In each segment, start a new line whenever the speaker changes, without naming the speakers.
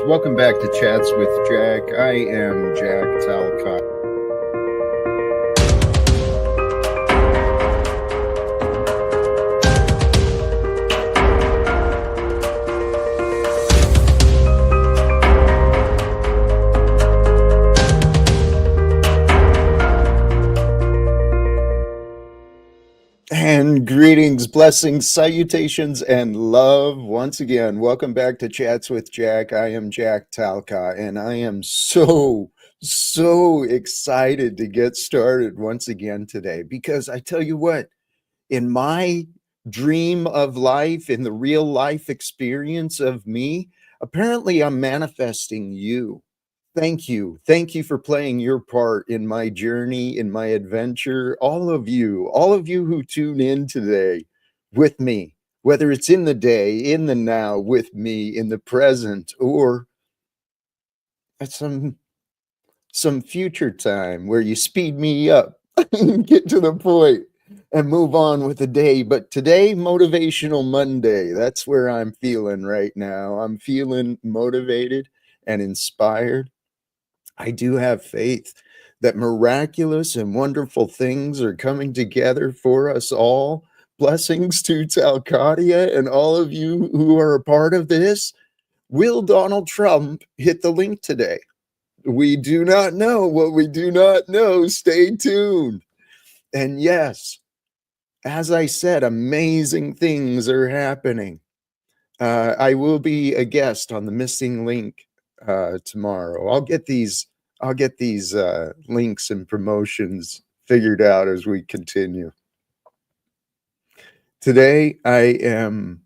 Welcome back to Chats with Jack. I am Jack Talcott. And greetings, blessings, salutations, and love once again. Welcome back to Chats with Jack. I am Jack Talcott, and I am so excited to get started once again today, because I tell you what, in my dream of life, in the real life experience of me, apparently I'm manifesting you. Thank you. Thank you for playing your part in my journey, in my adventure. All of you who tune in today with me, whether it's in the day, in the now, with me, in the present, or at some future time where you speed me up, get to the point and move on with the day. But today, Motivational Monday, that's where I'm feeling right now. I'm feeling motivated and inspired. I do have faith that miraculous and wonderful things are coming together for us all. Blessings to Talcottia and all of you who are a part of this. Will Donald Trump hit the link today? We do not know what we do not know. Stay tuned. And yes, as I said, amazing things are happening. I will be a guest on the missing link tomorrow. I'll get these links and promotions figured out as we continue. Today I am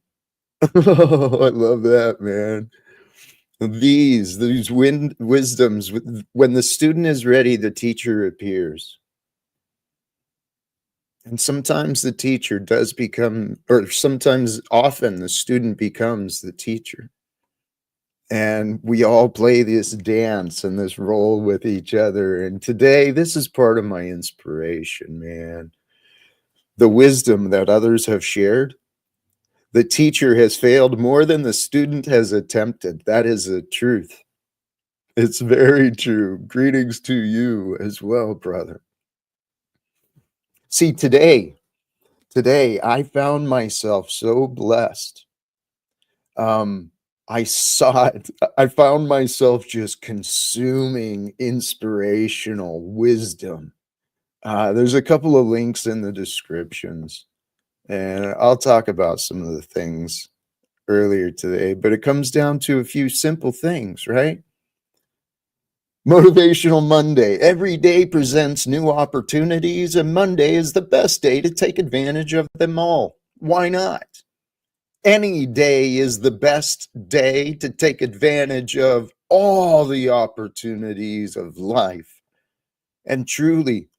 oh, I love that, man. These wisdoms. When the student is ready, the teacher appears. And sometimes the teacher does become, or sometimes often the student becomes the teacher. And we all play this dance and this role with each other. And today, this is part of my inspiration, man. The wisdom that others have shared. The teacher has failed more than the student has attempted. That is the truth. It's very true. Greetings to you as well, brother. See, today I found myself so blessed. I saw it. I found myself just consuming inspirational wisdom. There's a couple of links in the descriptions, and I'll talk about some of the things earlier today, but it comes down to a few simple things, right? Motivational Monday. Every day presents new opportunities, and Monday is the best day to take advantage of them all. Why not? Any day is the best day to take advantage of all the opportunities of life. And truly,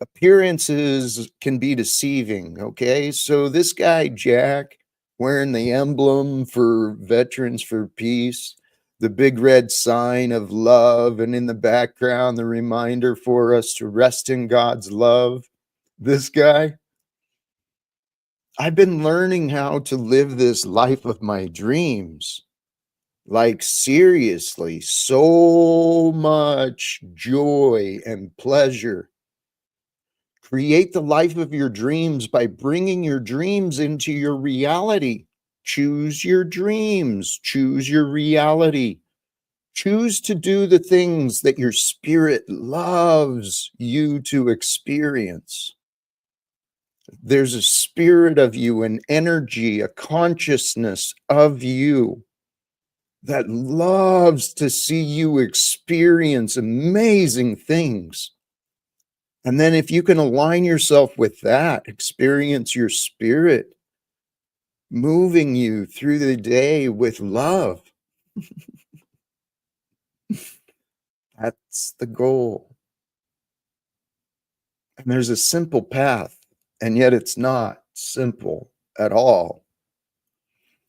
appearances can be deceiving, okay? So this guy, Jack, wearing the emblem for Veterans for Peace, the big red sign of love, and in the background, the reminder for us to rest in God's love. This guy, I've been learning how to live this life of my dreams. Like, seriously, so much joy and pleasure. Create the life of your dreams by bringing your dreams into your reality. Choose your dreams, choose your reality. Choose to do the things that your spirit loves you to experience. There's a spirit of you, an energy, a consciousness of you that loves to see you experience amazing things. And then if you can align yourself with that, experience your spirit moving you through the day with love. That's the goal. And there's a simple path, and yet it's not simple at all.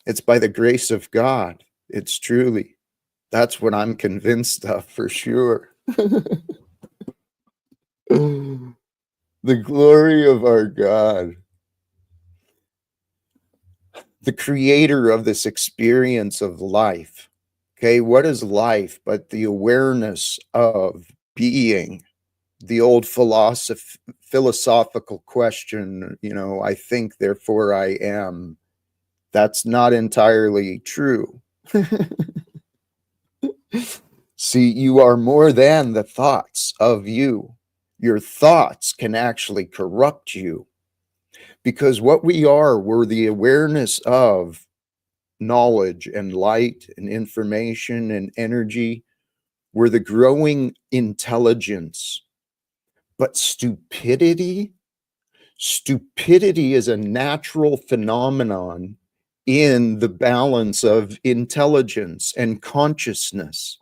It's by the grace of God. It's truly. That's what I'm convinced of for sure. The glory of our God, the creator of this experience of life. Okay, what is life but the awareness of being? The old philosophical question, I think, therefore I am. That's not entirely true. See, you are more than the thoughts of you. Your thoughts can actually corrupt you, because what we are, we're the awareness of knowledge and light and information and energy. We're the growing intelligence. But stupidity is a natural phenomenon in the balance of intelligence and consciousness.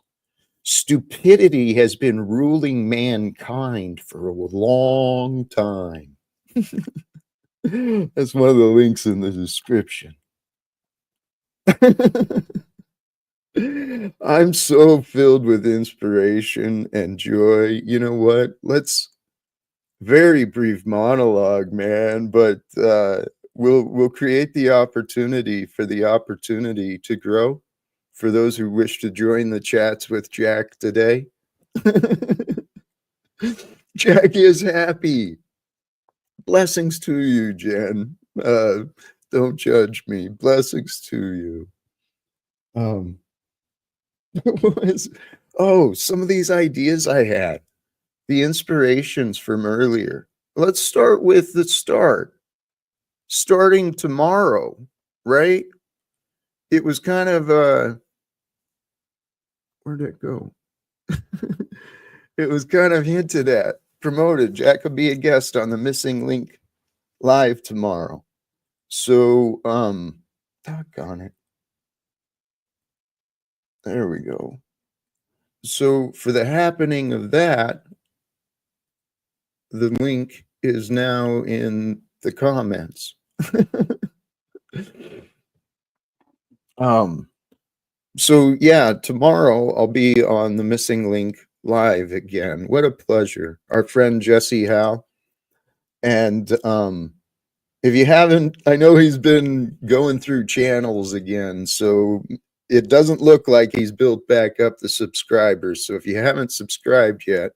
Stupidity has been ruling mankind for a long time. That's one of the links in the description. I'm so filled with inspiration and joy. You know what? Very brief monologue, man, but we'll create the opportunity to grow. For those who wish to join the chats with Jack today, Jack is happy. Blessings to you, Jen. Don't judge me. Blessings to you. Some of these ideas I had, the inspirations from earlier. Let's start with the start. Starting tomorrow, right? It was kind of where'd it go? It was kind of hinted at, promoted. Jack will be a guest on the Missing Link live tomorrow. So, doggone it. There we go. So for the happening of that, the link is now in the comments. So yeah, tomorrow I'll be on the Missing Link live again. What a pleasure. Our friend Jesse Howe. And if you haven't, I know he's been going through channels again, so it doesn't look like he's built back up the subscribers. So if you haven't subscribed yet,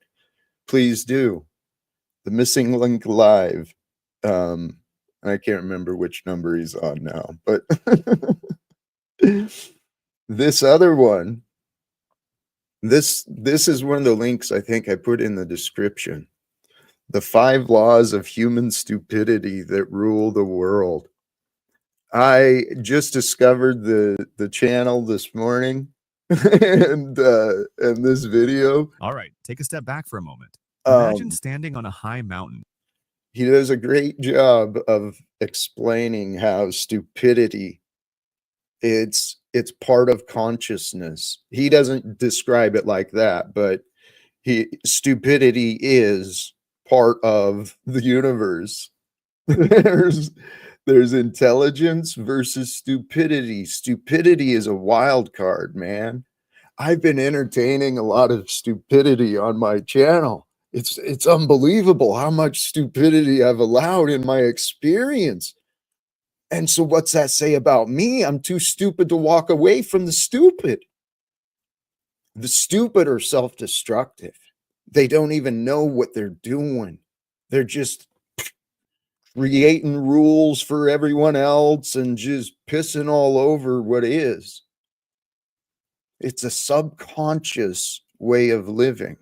please do. The Missing Link live. I can't remember which number he's on now, but this other one, this is one of the links I think I put in the description. The 5 laws of human stupidity that rule the world. I just discovered the channel this morning, and this video.
All right, take a step back for a moment. Imagine standing on a high mountain.
He does a great job of explaining how stupidity, it's part of consciousness. He doesn't describe it like that, but stupidity is part of the universe. There's intelligence versus stupidity. Stupidity is a wild card, man. I've been entertaining a lot of stupidity on my channel. It's unbelievable how much stupidity I've allowed in my experience. And so what's that say about me? I'm too stupid to walk away from the stupid. The stupid are self-destructive. They don't even know what they're doing. They're just creating rules for everyone else and just pissing all over what is. It's a subconscious way of living.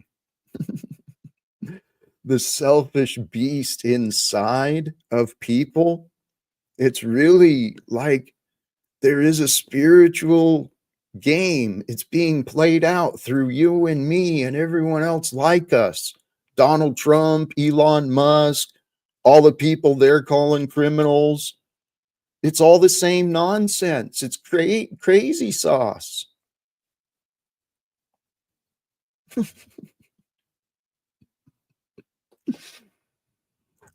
The selfish beast inside of people, it's really like there is a spiritual game. It's being played out through you and me and everyone else like us. Donald Trump, Elon Musk, all the people they're calling criminals. It's all the same nonsense. It's crazy sauce.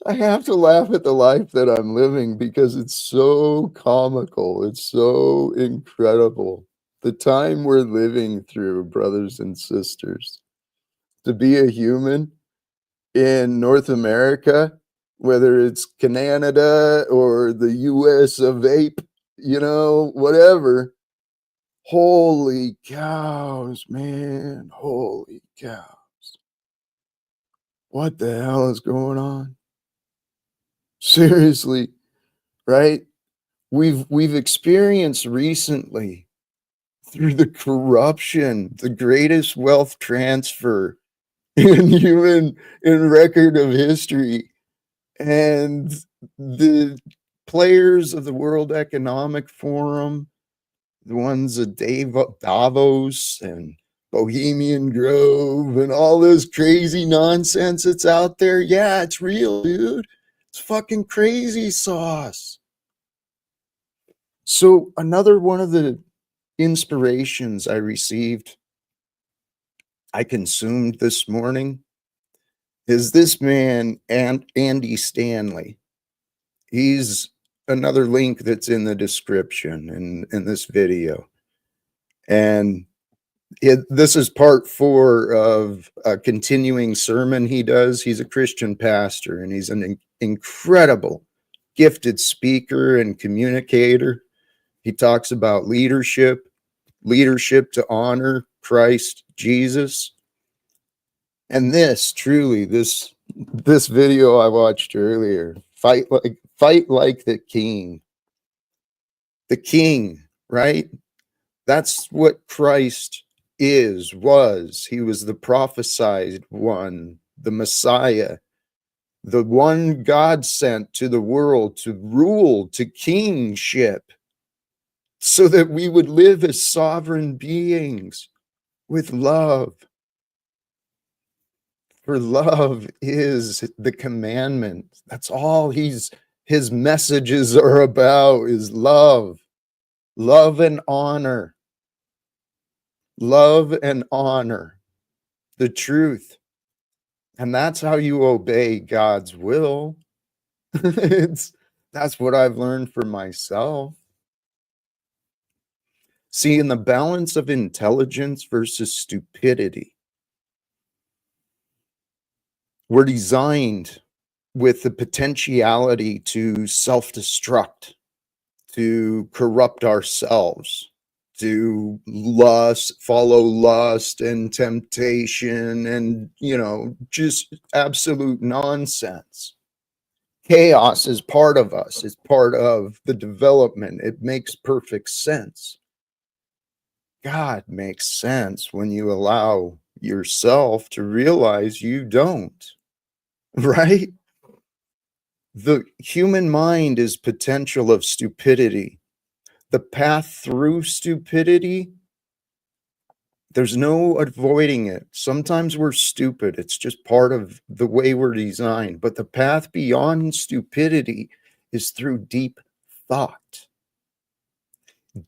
I have to laugh at the life that I'm living because it's so comical. It's so incredible. The time we're living through, brothers and sisters. To be a human in North America, whether it's Canada or the US of ape, whatever. Holy cows, man. Holy cows. What the hell is going on? Seriously, right? We've experienced recently through the corruption, the greatest wealth transfer in record of history. And the players of the World Economic Forum, the ones at Davos and Bohemian Grove and all this crazy nonsense that's out there. Yeah, it's real, dude. It's fucking crazy sauce. So another one of the inspirations I received, I consumed this morning, is this man, Andy Stanley. He's another link that's in the description in this video. And this is part 4 of a continuing sermon he does. He's a Christian pastor, and he's an incredible, gifted speaker and communicator. He talks about leadership to honor Christ Jesus. And this video I watched earlier, fight like the king. The king, right? That's what Christ was. He was the prophesied one, the Messiah, the one God sent to the world to rule, to kingship, so that we would live as sovereign beings with love. For love is the commandment. That's all his messages are about, is love and honor. Love and honor the truth. And that's how you obey God's will. That's what I've learned for myself. See, in the balance of intelligence versus stupidity, we're designed with the potentiality to self-destruct, to corrupt ourselves, to follow lust and temptation and, just absolute nonsense. Chaos is part of us. It's part of the development. It makes perfect sense. God makes sense when you allow yourself to realize you don't, right? The human mind is potential of stupidity. The path through stupidity, there's no avoiding it. Sometimes we're stupid. It's just part of the way we're designed. But the path beyond stupidity is through deep thought.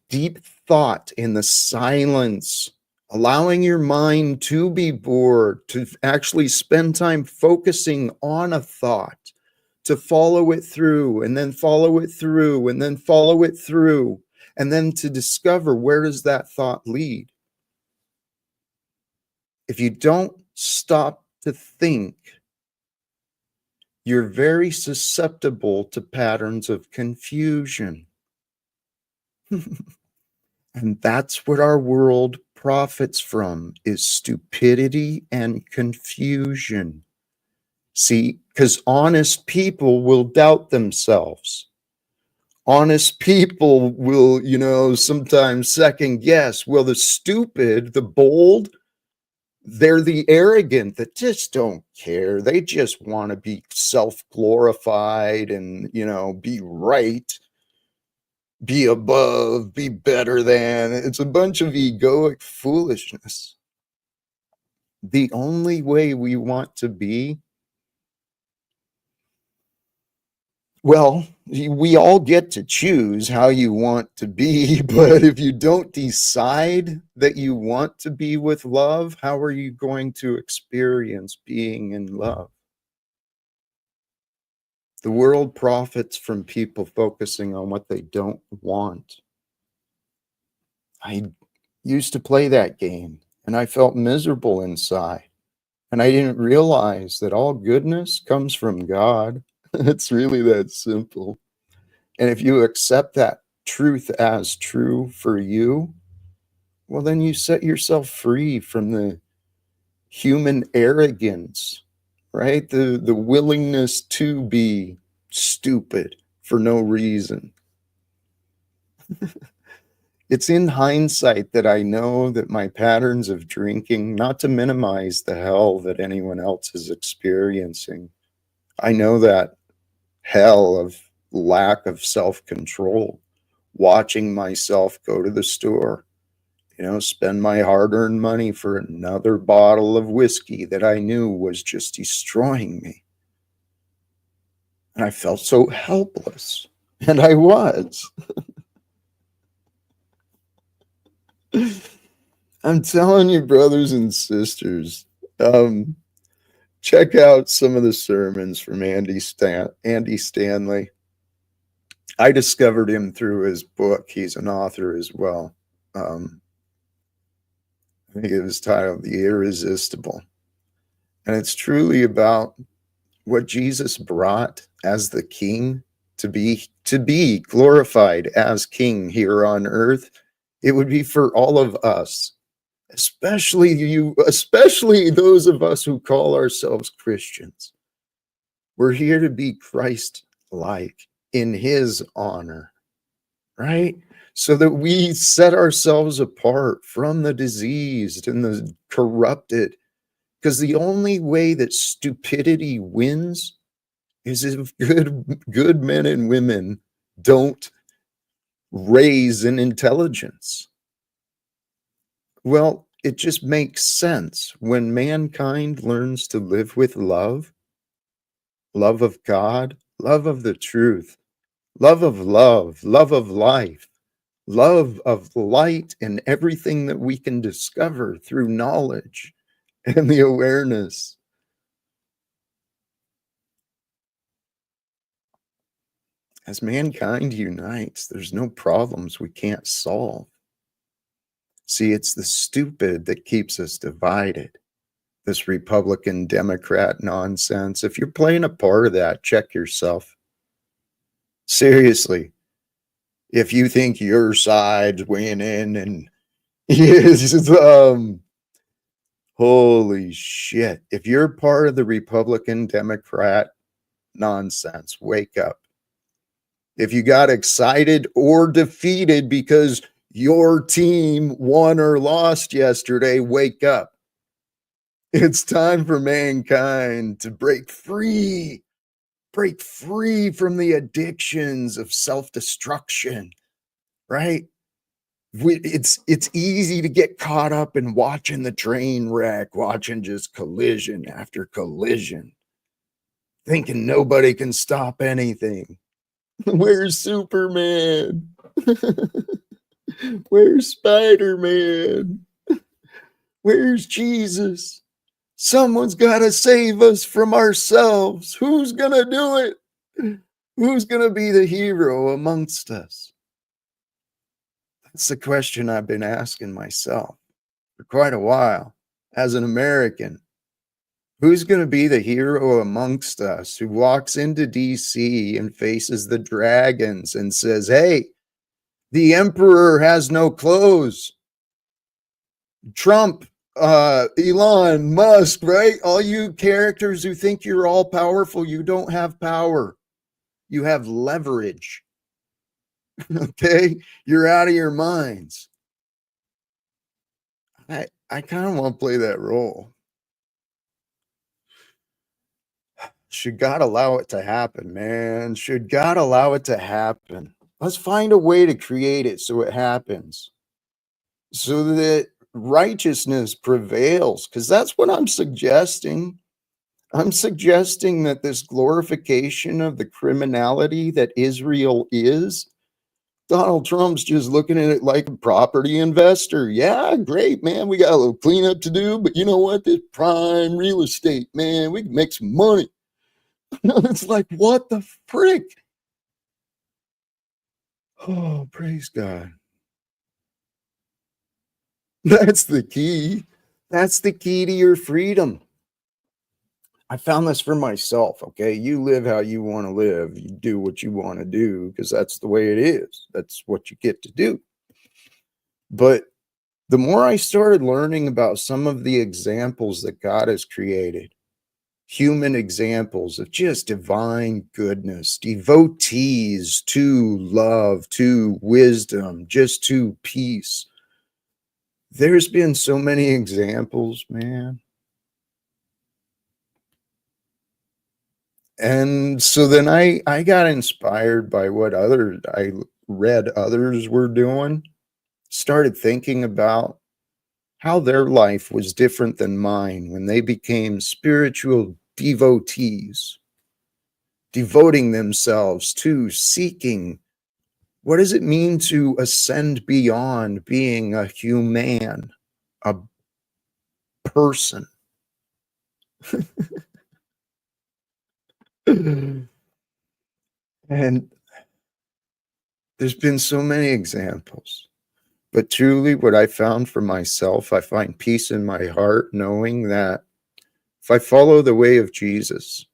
Deep thought in the silence, allowing your mind to be bored, to actually spend time focusing on a thought, to follow it through and then follow it through and then follow it through, and then to discover, where does that thought lead? If you don't stop to think, you're very susceptible to patterns of confusion. And that's what our world profits from, is stupidity and confusion. See, because honest people will doubt themselves. Honest people will, sometimes second guess. Well, the stupid, the bold, they're the arrogant that just don't care. They just want to be self-glorified and, be right, be above, be better than. It's a bunch of egoic foolishness. The only way we want to be, well, we all get to choose how you want to be, but if you don't decide that you want to be with love, how are you going to experience being in love? The world profits from people focusing on what they don't want. I used to play that game and I felt miserable inside. And I didn't realize that all goodness comes from God. It's really that simple. And if you accept that truth as true for you, well, then you set yourself free from the human arrogance, right? The willingness to be stupid for no reason. It's in hindsight that I know that my patterns of drinking, not to minimize the hell that anyone else is experiencing, I know that hell of lack of self-control, watching myself go to the store, spend my hard-earned money for another bottle of whiskey that I knew was just destroying me. And I felt so helpless. And I was. I'm telling you, brothers and sisters, check out some of the sermons from Andy Stanley. I discovered him through his book. He's an author as well. I think it was titled The Irresistible. And it's truly about what Jesus brought as the king to be glorified as king here on earth. It would be for all of us, especially those of us who call ourselves Christians. We're here to be Christ-like in his honor, right? So that we set ourselves apart from the diseased and the corrupted. Because the only way that stupidity wins is if good men and women don't raise in intelligence. Well, it just makes sense when mankind learns to live with love, love of God, love of the truth, love of love, love of life, love of light and everything that we can discover through knowledge and the awareness. As mankind unites, there's no problems we can't solve. See, it's the stupid that keeps us divided. This Republican Democrat nonsense. If you're playing a part of that, check yourself. Seriously, if you think your side's winning and holy shit. If you're part of the Republican Democrat nonsense, wake up. If you got excited or defeated because your team won or lost yesterday, wake up. It's time for mankind to break free from the addictions of self-destruction, right? It's easy to get caught up in watching the train wreck, watching just collision after collision, thinking nobody can stop anything. Where's Superman? Where's Spider-Man? Where's Jesus? Someone's got to save us from ourselves. Who's going to do it? Who's going to be the hero amongst us? That's the question I've been asking myself for quite a while. as an American? Who's going to be the hero amongst us who walks into DC and faces the dragons and says, hey, the emperor has no clothes? Trump, Elon Musk, right? All you characters who think you're all powerful, you don't have power. You have leverage. Okay? You're out of your minds. I kind of want to play that role. Should God allow it to happen, man? Should God allow it to happen? Let's find a way to create it so it happens, so that righteousness prevails, because that's what I'm suggesting. I'm suggesting that this glorification of the criminality that Israel is, Donald Trump's just looking at it like a property investor. Yeah, great, man. We got a little cleanup to do, but you know what? This prime real estate, man, we can make some money. It's like, what the frick? Oh, praise God. That's the key. That's the key to your freedom. I found this for myself, okay? You live how you want to live. You do what you want to do because that's the way it is. That's what you get to do. But the more I started learning about some of the examples that God has created, human examples of just divine goodness, devotees to love, to wisdom, just to peace. There's been so many examples, man. And so then I got inspired by what I read others were doing, started thinking about how their life was different than mine when they became spiritual devotees, devoting themselves to seeking what does it mean to ascend beyond being a human, a person. And there's been so many examples. But truly, what I found for myself, I find peace in my heart knowing that if I follow the way of Jesus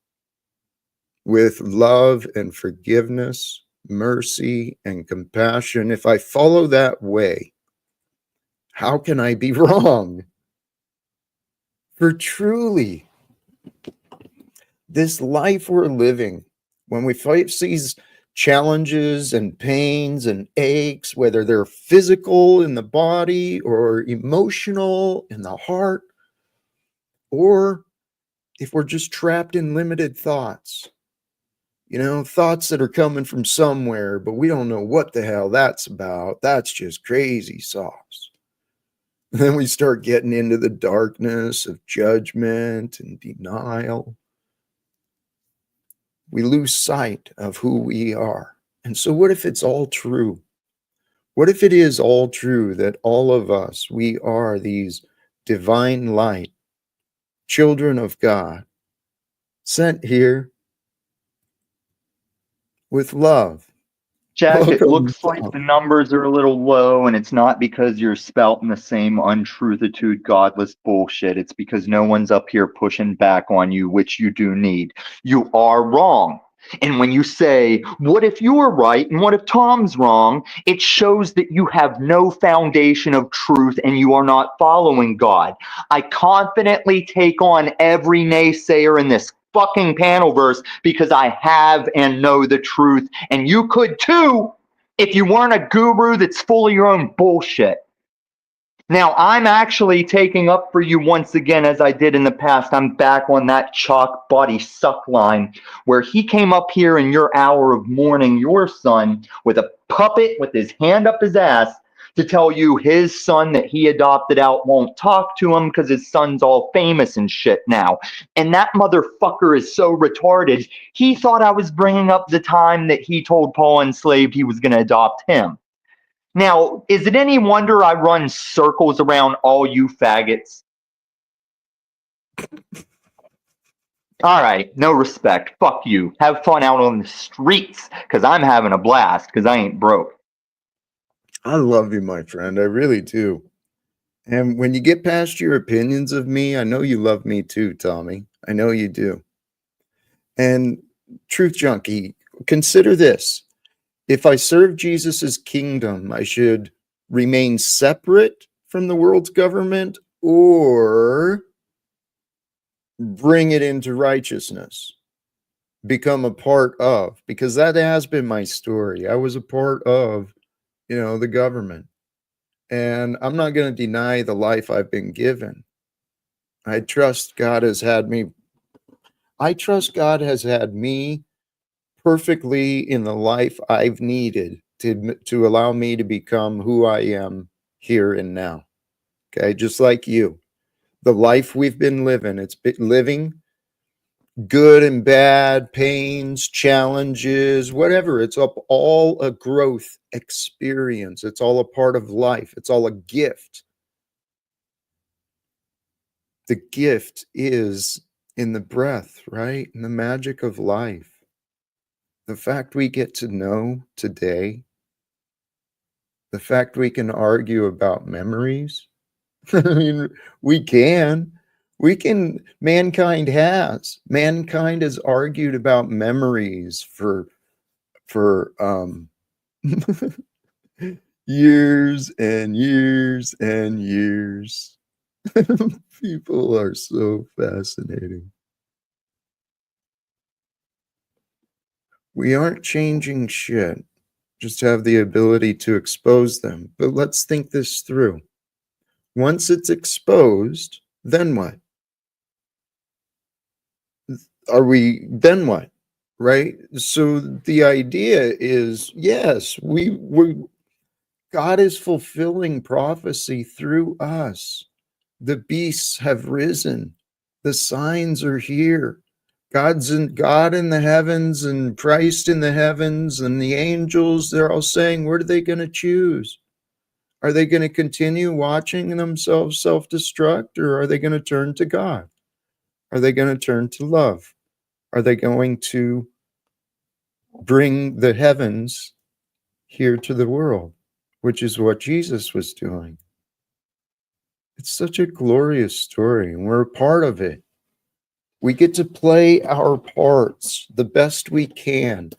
with love and forgiveness, mercy and compassion, if I follow that way, how can I be wrong? For truly, this life we're living, when we face these challenges and pains and aches, whether they're physical in the body or emotional in the heart, or if we're just trapped in limited thoughts, thoughts that are coming from somewhere, but we don't know what the hell that's about. That's just crazy sauce. Then we start getting into the darkness of judgment and denial. We lose sight of who we are. And so what if it's all true? What if it is all true that all of us, we are these divine light, children of God, sent here with love?
Jack, it
Welcome,
looks like the numbers are a little low, and it's not because you're spouting the same untruthitude, godless bullshit. It's because no one's up here pushing back on you, which you do need. You are wrong. And when you say, what if you're right and what if Tom's wrong, it shows that you have no foundation of truth and you are not following God. I confidently take on every naysayer in this fucking panel verse because I have and know the truth, and you could too if you weren't a guru that's full of your own bullshit. Now, I'm actually taking up for you once again, as I did in the past. I'm back on that chalk body suck line where he came up here in your hour of mourning your son with a puppet with his hand up his ass to tell you his son that he adopted out won't talk to him because his son's all famous and shit now. And that motherfucker is so retarded, he thought I was bringing up the time that he told Paul Enslaved he was going to adopt him. Now, is it any wonder I run circles around all you faggots? All right, no respect. Fuck you. Have fun out on the streets, because I'm having a blast, because I ain't broke.
I love you, my friend. I really do. And when you get past your opinions of me, I know you love me too, Tommy. I know you do. And Truth Junkie, consider this. If I serve Jesus's kingdom, I should remain separate from the world's government or bring it into righteousness, become a part of, because that has been my story. I was a part of, the government. And I'm not going to deny the life I've been given. I trust God has had me. I trust God has had me perfectly in the life I've needed to allow me to become who I am here and now. Okay, just like you. The life we've been living, it's been living good and bad, pains, challenges, whatever. It's all a growth experience. It's all a part of life. It's all a gift. The gift is in the breath, right? In the magic of life. The fact we get to know today, the fact we can argue about memories. I mean, we can. Mankind has argued about memories for years and years and years. People are so fascinating. We aren't changing shit, just have the ability to expose them. But let's think this through. Once it's exposed, then what? Then what? Right? So the idea is, yes, God is fulfilling prophecy through us. The beasts have risen. The signs are here. God in the heavens and Christ in the heavens and the angels, they're all saying, what are they going to choose? Are they going to continue watching themselves self-destruct, or are they going to turn to God? Are they going to turn to love? Are they going to bring the heavens here to the world, which is what Jesus was doing? It's such a glorious story, and we're a part of it. We get to play our parts the best we can,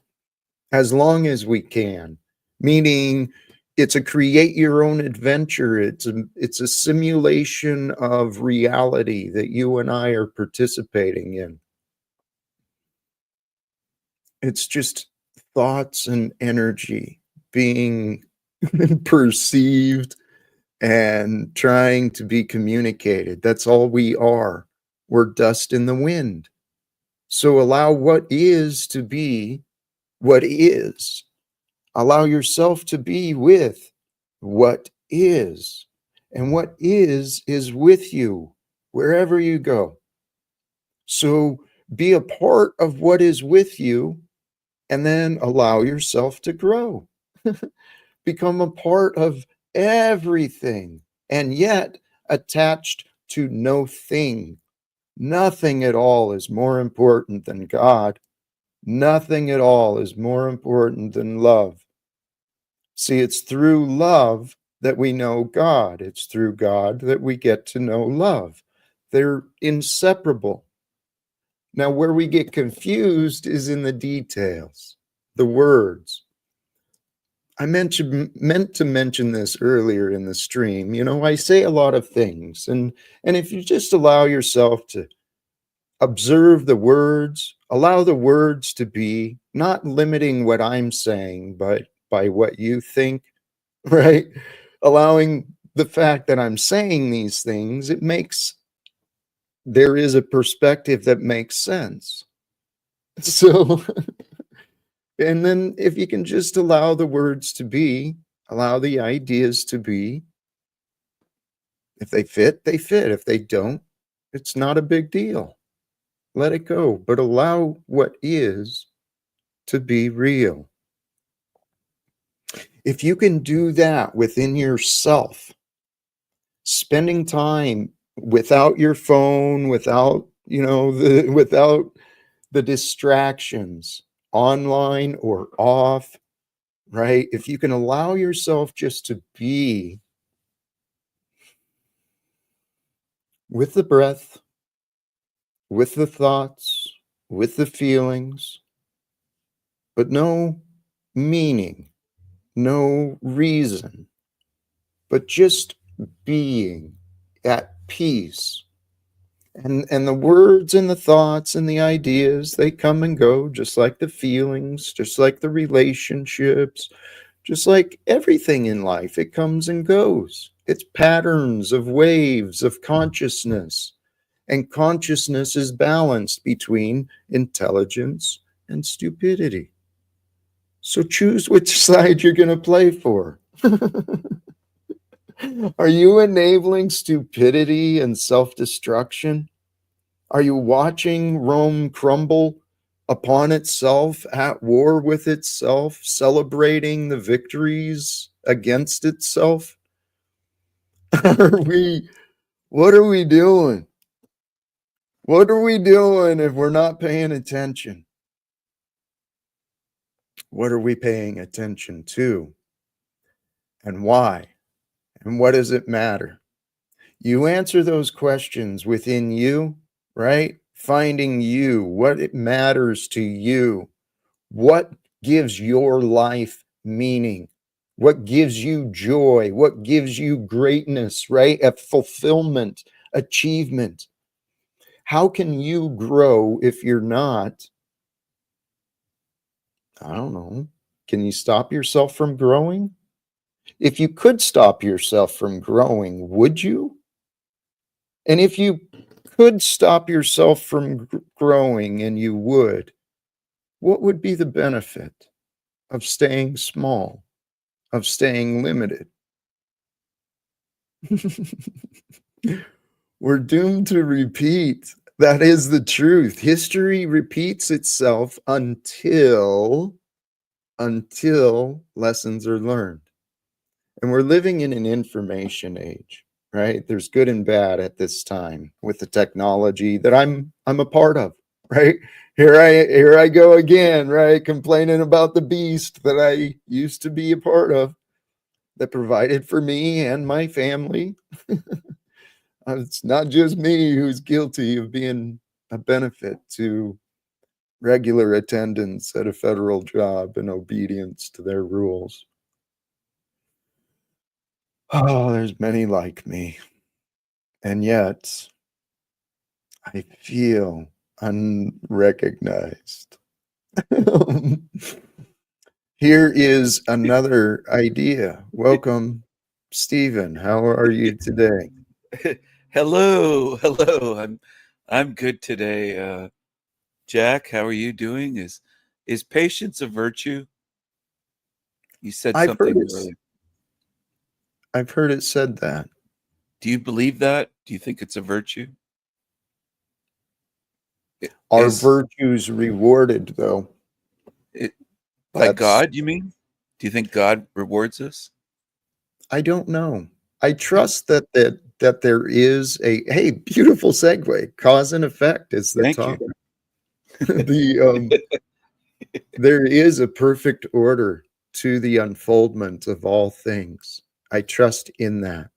as long as we can, meaning it's a create your own adventure. It's a simulation of reality that you and I are participating in. It's just thoughts and energy being perceived and trying to be communicated. That's all we are. We're dust in the wind. So allow what is to be what is. Allow yourself to be with what is. And what is with you wherever you go. So be a part of what is with you and then allow yourself to grow. Become a part of everything and yet attached to no thing. Nothing at all is more important than God. Nothing at all is more important than love. See, it's through love that we know God. It's through God that we get to know love. They're inseparable. Now, where we get confused is in the details, the words. I meant to mention this earlier in the stream. I say a lot of things, and if you just allow yourself to observe the words, allow the words to be, not limiting what I'm saying, but by what you think, right? Allowing the fact that I'm saying these things, there is a perspective that makes sense. So, and then if you can just allow the words to be, allow the ideas to be, if they fit, they fit. If they don't, it's not a big deal. Let it go, but allow what is to be real. If you can do that within yourself, spending time without your phone, without the distractions, online or off, right? If you can allow yourself just to be, with the breath, with the thoughts, with the feelings, but no meaning, no reason, but just being at peace. And the words and the thoughts and the ideas, they come and go, just like the feelings, just like the relationships, just like everything in life. It comes and goes. It's patterns of waves of consciousness. And consciousness is balanced between intelligence and stupidity. So choose which side you're going to play for. Are you enabling stupidity and self destruction? Are you watching Rome crumble upon itself, at war with itself, celebrating the victories against itself? Are we, what are we doing? What are we doing if we're not paying attention? What are we paying attention to? And why? And what does it matter? You answer those questions within you, right? Finding you, what it matters to you, what gives your life meaning, what gives you joy, what gives you greatness, right? A fulfillment, achievement. How can you grow if you're not, I don't know, can you stop yourself from growing? If you could stop yourself from growing, would you? And if you could stop yourself from growing and you would, what would be the benefit of staying small, of staying limited? We're doomed to repeat. That is the truth. History repeats itself until lessons are learned. And we're living in an information age, right? There's good and bad at this time with the technology that I'm a part of, right? Here I go again, right? Complaining about the beast that I used to be a part of that provided for me and my family. It's not just me who's guilty of being a benefit to regular attendance at a federal job and obedience to their rules. Oh, there's many like me. And yet I feel unrecognized. Here is another idea. Welcome, Stephen. How are you today?
Hello. I'm good today. Jack, how are you doing? Is patience a virtue? You said
I've heard
something
it.
earlier.
I've heard it said that.
Do you believe that? Do you think it's a virtue?
Are
Is
virtues rewarded, though?
it by
That's,
God, you mean? Do you think God rewards us?
I don't know. I trust that there is a, hey, beautiful segue. Cause and effect is the
Thank you.
topic. the There is a perfect order to the unfoldment of all things. I trust in that.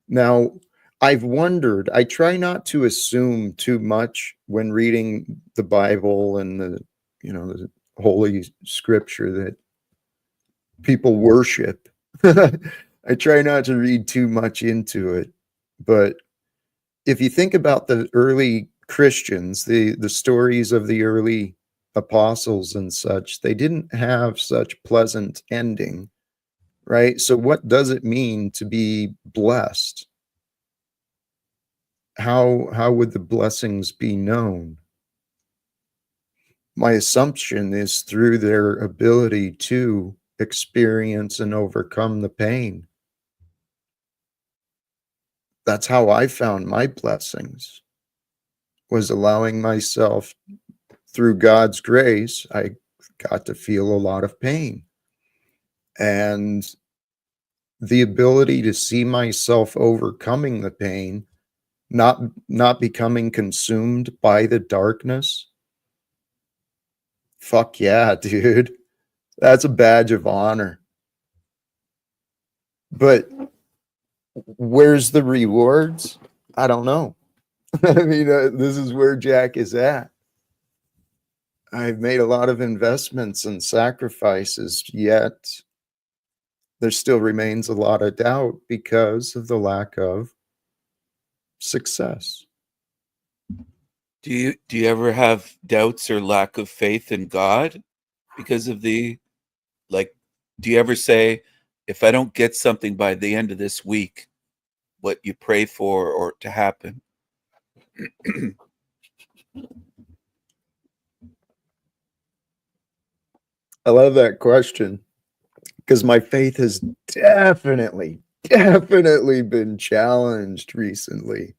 Now, I've wondered, I try not to assume too much when reading the Bible and the holy scripture that people worship. I try not to read too much into it. But if you think about the early Christians, the stories of the early apostles and such, they didn't have such pleasant ending, right? So what does it mean to be blessed? How would the blessings be known? My assumption is through their ability to experience and overcome the pain. That's how I found my blessings, was allowing myself, through God's grace, I got to feel a lot of pain. And the ability to see myself overcoming the pain, not becoming consumed by the darkness. Fuck yeah, dude. That's a badge of honor. But where's the rewards? I don't know. I mean, this is where Jack is at. I've made a lot of investments and sacrifices, yet there still remains a lot of doubt because of the lack of success.
Do you ever have doubts or lack of faith in God because of the like? Do you ever say, if I don't get something by the end of this week, what you pray for or to happen?
I love that question because my faith has definitely been challenged recently.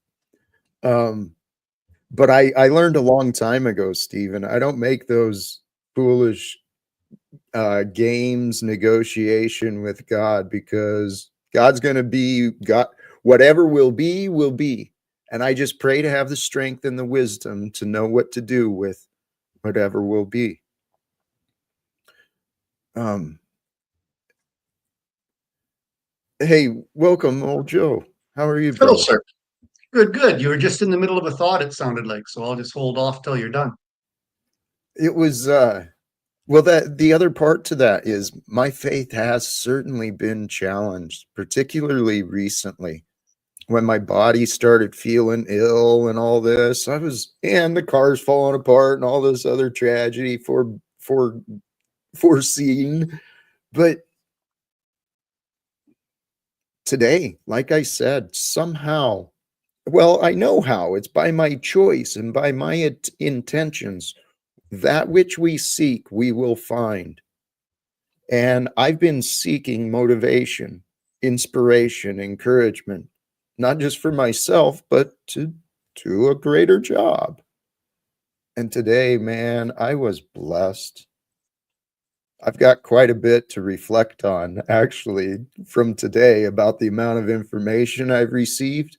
But I learned a long time ago, Stephen, I don't make those foolish games negotiation with God, because God's going to be God. Whatever will be, will be. And I just pray to have the strength and the wisdom to know what to do with whatever will be. Hey, welcome, old Joe. How are you,
Hello,
brother?
sir. Good, good. You were just in the middle of a thought, it sounded like, so I'll just hold off till you're done.
It was well, that the other part to that is my faith has certainly been challenged, particularly recently when my body started feeling ill and all this. And the car's falling apart and all this other tragedy for foreseen. But today, like I said, somehow, well, I know how. It's by my choice and by my intentions. That which we seek, we will find. And I've been seeking motivation, inspiration, encouragement, not just for myself, but to do a greater job. And today, man, I was blessed. I've got quite a bit to reflect on, actually, from today about the amount of information I've received.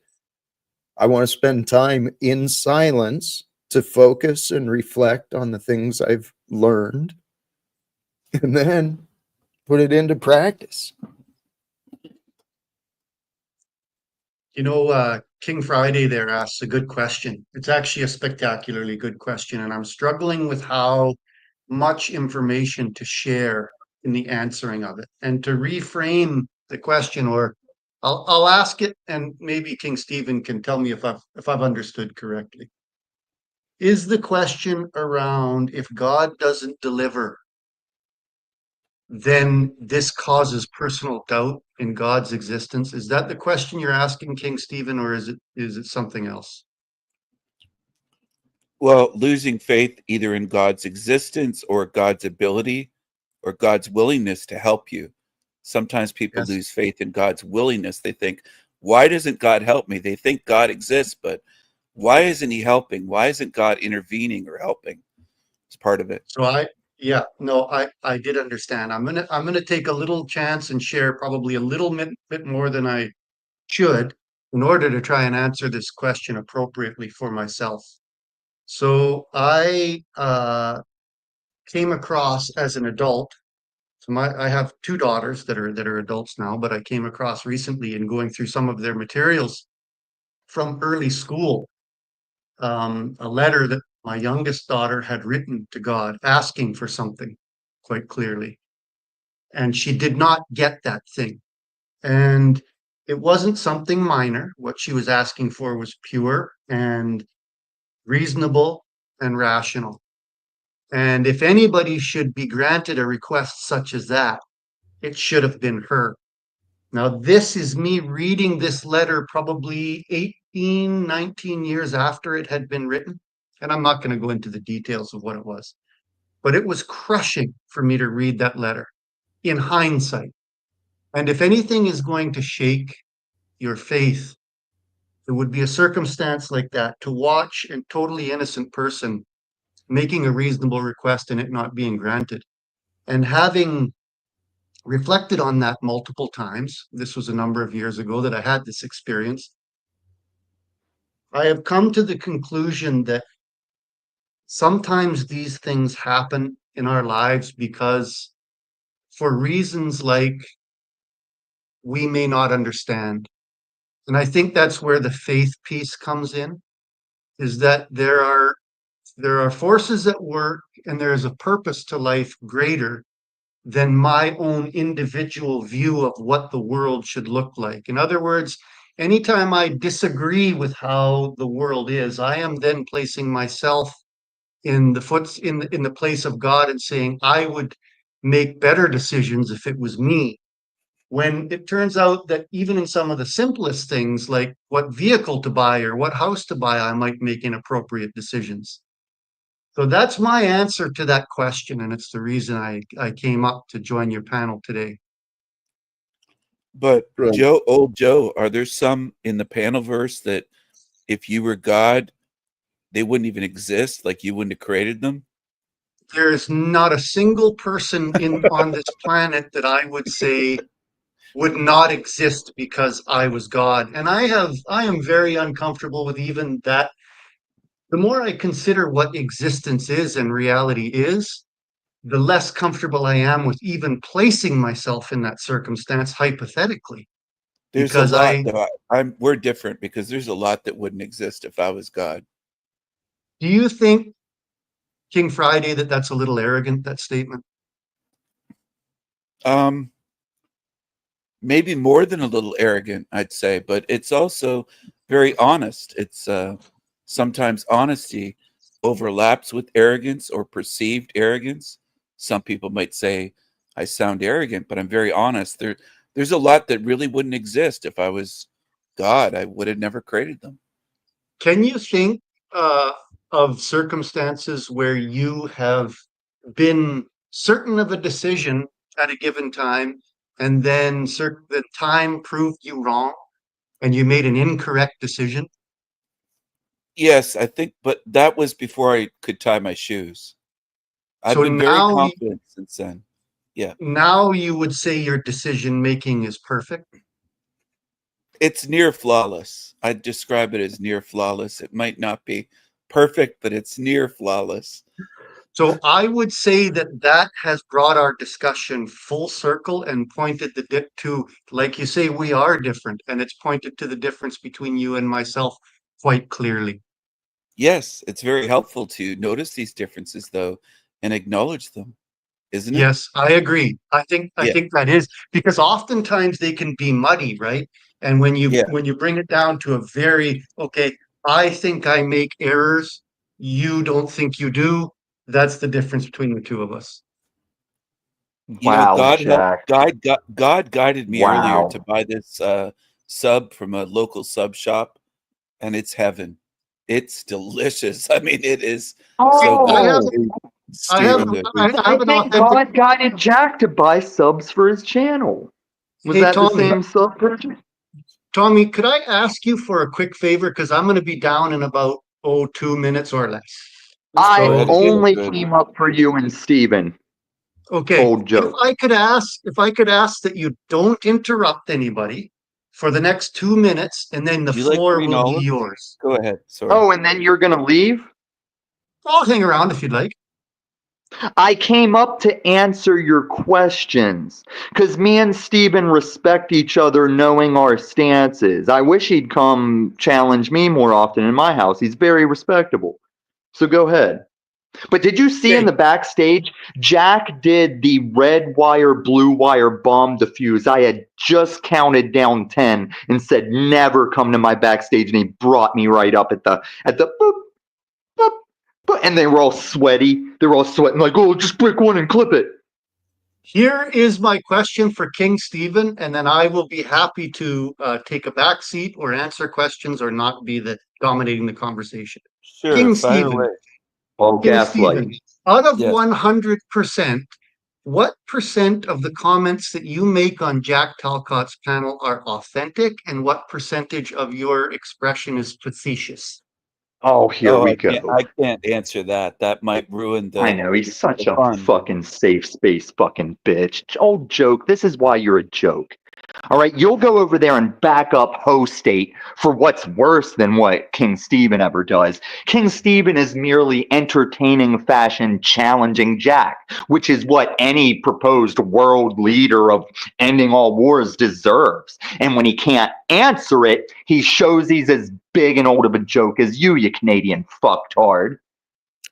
I want to spend time in silence to focus and reflect on the things I've learned, and then put it into practice.
King Friday there asks a good question. It's actually a spectacularly good question, and I'm struggling with how much information to share in the answering of it, and to reframe the question, or I'll ask it, and maybe King Stephen can tell me if I've understood correctly. Is the question around, if God doesn't deliver, then this causes personal doubt in God's existence? Is that the question you're asking, King Stephen, or is it something else?
Well, losing faith either in God's existence or God's ability or God's willingness to help you. Sometimes people
Yes.
lose faith in God's willingness. They think, why doesn't God help me? They think God exists, but why isn't he helping? Why isn't God intervening or helping? It's part of it.
So I did understand. I'm gonna take a little chance and share probably a little bit more than I should in order to try and answer this question appropriately for myself. So I came across as an adult. So I have two daughters that are adults now, but I came across recently in going through some of their materials from early school, a letter that my youngest daughter had written to God asking for something quite clearly. And she did not get that thing. And it wasn't something minor. What she was asking for was pure and reasonable and rational. And if anybody should be granted a request such as that, it should have been her. Now, this is me reading this letter probably 18, 19 years after it had been written. And I'm not going to go into the details of what it was, but it was crushing for me to read that letter in hindsight. And if anything is going to shake your faith, it would be a circumstance like that, to watch a totally innocent person making a reasonable request and it not being granted. And having reflected on that multiple times, this was a number of years ago that I had this experience, I have come to the conclusion that sometimes these things happen in our lives because, for reasons like we may not understand, And I think that's where the faith piece comes in, is that there are forces at work and there is a purpose to life greater than my own individual view of what the world should look like. In other words, anytime I disagree with how the world is, I am then placing myself in the place of God and saying I would make better decisions if it was me. When it turns out that even in some of the simplest things, like what vehicle to buy or what house to buy, I might make inappropriate decisions. So that's my answer to that question, and it's the reason I came up to join your panel today.
But
Right.
Joe, old Joe, are there some in the panel verse that if you were God, they wouldn't even exist? Like you wouldn't have created them?
There is not a single person on this planet that I would say would not exist because I was God. And I am very uncomfortable with even that. The more I consider what existence is and reality is, the less comfortable I am with even placing myself in that circumstance hypothetically.
There's a
Because
lot that we're different because there's a lot that wouldn't exist if I was God.
do you think, King Friday, that that's a little arrogant, that statement?
Um, Maybe more than a little arrogant, I'd say, but it's also very honest. It's sometimes honesty overlaps with arrogance or perceived arrogance. Some people might say I sound arrogant, but I'm very honest. There's a lot that really wouldn't exist if I was God. I would have never created them.
Can you think uh, of circumstances where you have been certain of a decision at a given time, and then the time proved you wrong, and you made an incorrect decision?
Yes, I think, but that was before I could tie my shoes. I've
So
been very confident since then. Yeah.
now you would say your decision making is perfect.
It's near flawless. I'd describe it as near flawless. It might not be perfect, but it's near flawless.
So I would say that that has brought our discussion full circle and pointed to, like you say, we are different, and it's pointed to the difference between you and myself quite clearly.
Yes, it's very helpful to notice these differences though and acknowledge them, isn't it?
Yes, I agree. I
Yeah.
think that is because oftentimes they can be muddy, right? And
Yeah.
when you bring it down to a very, okay, I think I make errors, you don't think you do. That's the difference between the two of us.
You know,
Wow, Jack.
God guided me earlier to
Wow.
buy this sub from a local sub shop, and it's heaven. It's delicious. I mean, it is so
I
good.
have
Oh,
I have
So good.
I
I
have an
think
authentic.
God guided Jack to buy subs for his channel. Was
Hey
that the
Tommy,
same sub purchase?
Tommy, could I ask you for a quick favor? Because I'm going to be down in about 2 minutes or less.
Go
I
So
ahead. It's so
only
good.
came up for you and Steven.
okay,
Old joke.
if I could ask that you don't interrupt anybody for the next 2 minutes, and then the
Do you like
floor
green
will be
olives?
yours.
Go ahead. Sorry.
Oh, and then you're gonna leave?
I'll hang around if you'd like.
I came up to answer your questions because me and Steven respect each other knowing our stances. I wish he'd come challenge me more often in my house. He's very respectable. So go ahead. But did you see in
Okay.
the backstage, Jack did the red wire, blue wire bomb defuse. I had just counted down 10 and said, never come to my backstage. And he brought me right up at the boop, boop, boop. And they were all sweaty. They were all sweating like, oh, just pick one and clip it.
Here is my question for King Stephen, and then I will be happy to take a back seat or answer questions or not be the dominating the conversation.
Sure.
King
Fire
Stephen,
away.
All
King
gaslight.
Stephen, out of
Yes.
100%, what percent of the comments that you make on Jack Talcott's panel are authentic, and what percentage of your expression is facetious?
Oh, here
Oh,
we go.
I can't answer that. That might ruin
I
the
know, he's such a
fun.
fucking safe space fucking bitch. Old joke. This is why you're a joke. All right, you'll go over there and back up host state for what's worse than what King Stephen ever does. King Stephen is merely entertaining fashion challenging Jack, which is what any proposed world leader of ending all wars deserves. And when he can't answer it, he shows he's as big and old of a joke as you Canadian fucktard.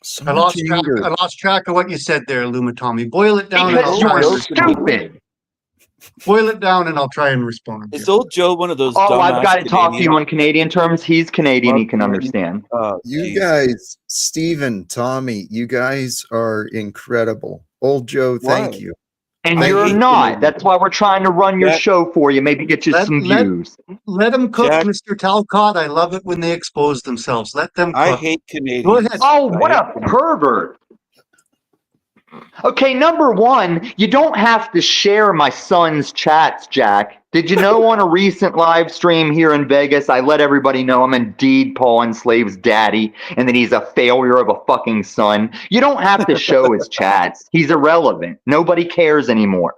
So
I
much
lost track.
anger.
I lost track of what you said there, Lumatomi. Boil it down, and I'll
Because
try
you're
and respond.
stupid.
Boil it down, and I'll try and respond.
Is old Joe one of those
Oh, I've got
dumbass
to talk to you
Canadian?
on Canadian terms. He's Canadian. He can understand.
Oh,
You
Jesus.
guys, Stephen, Tommy, you guys are incredible. Old Joe, thank
Why?
you.
And
I
you're
hate
not.
Canadian.
That's why we're trying to run your
Jack-
show for you. Maybe get you some views.
Let them cook,
Jack-
Mr. Talcott. I love it when they expose themselves. Let them
I
cook.
hate Canadians.
Go ahead.
Oh,
I
what
hate
a
Canadians.
pervert. Okay, number one, you don't have to share my son's chats, Jack. Did you know on a recent live stream here in Vegas, I let everybody know I'm indeed Paul Enslave's daddy and that he's a failure of a fucking son? You don't have to show his chats. He's irrelevant. Nobody cares anymore.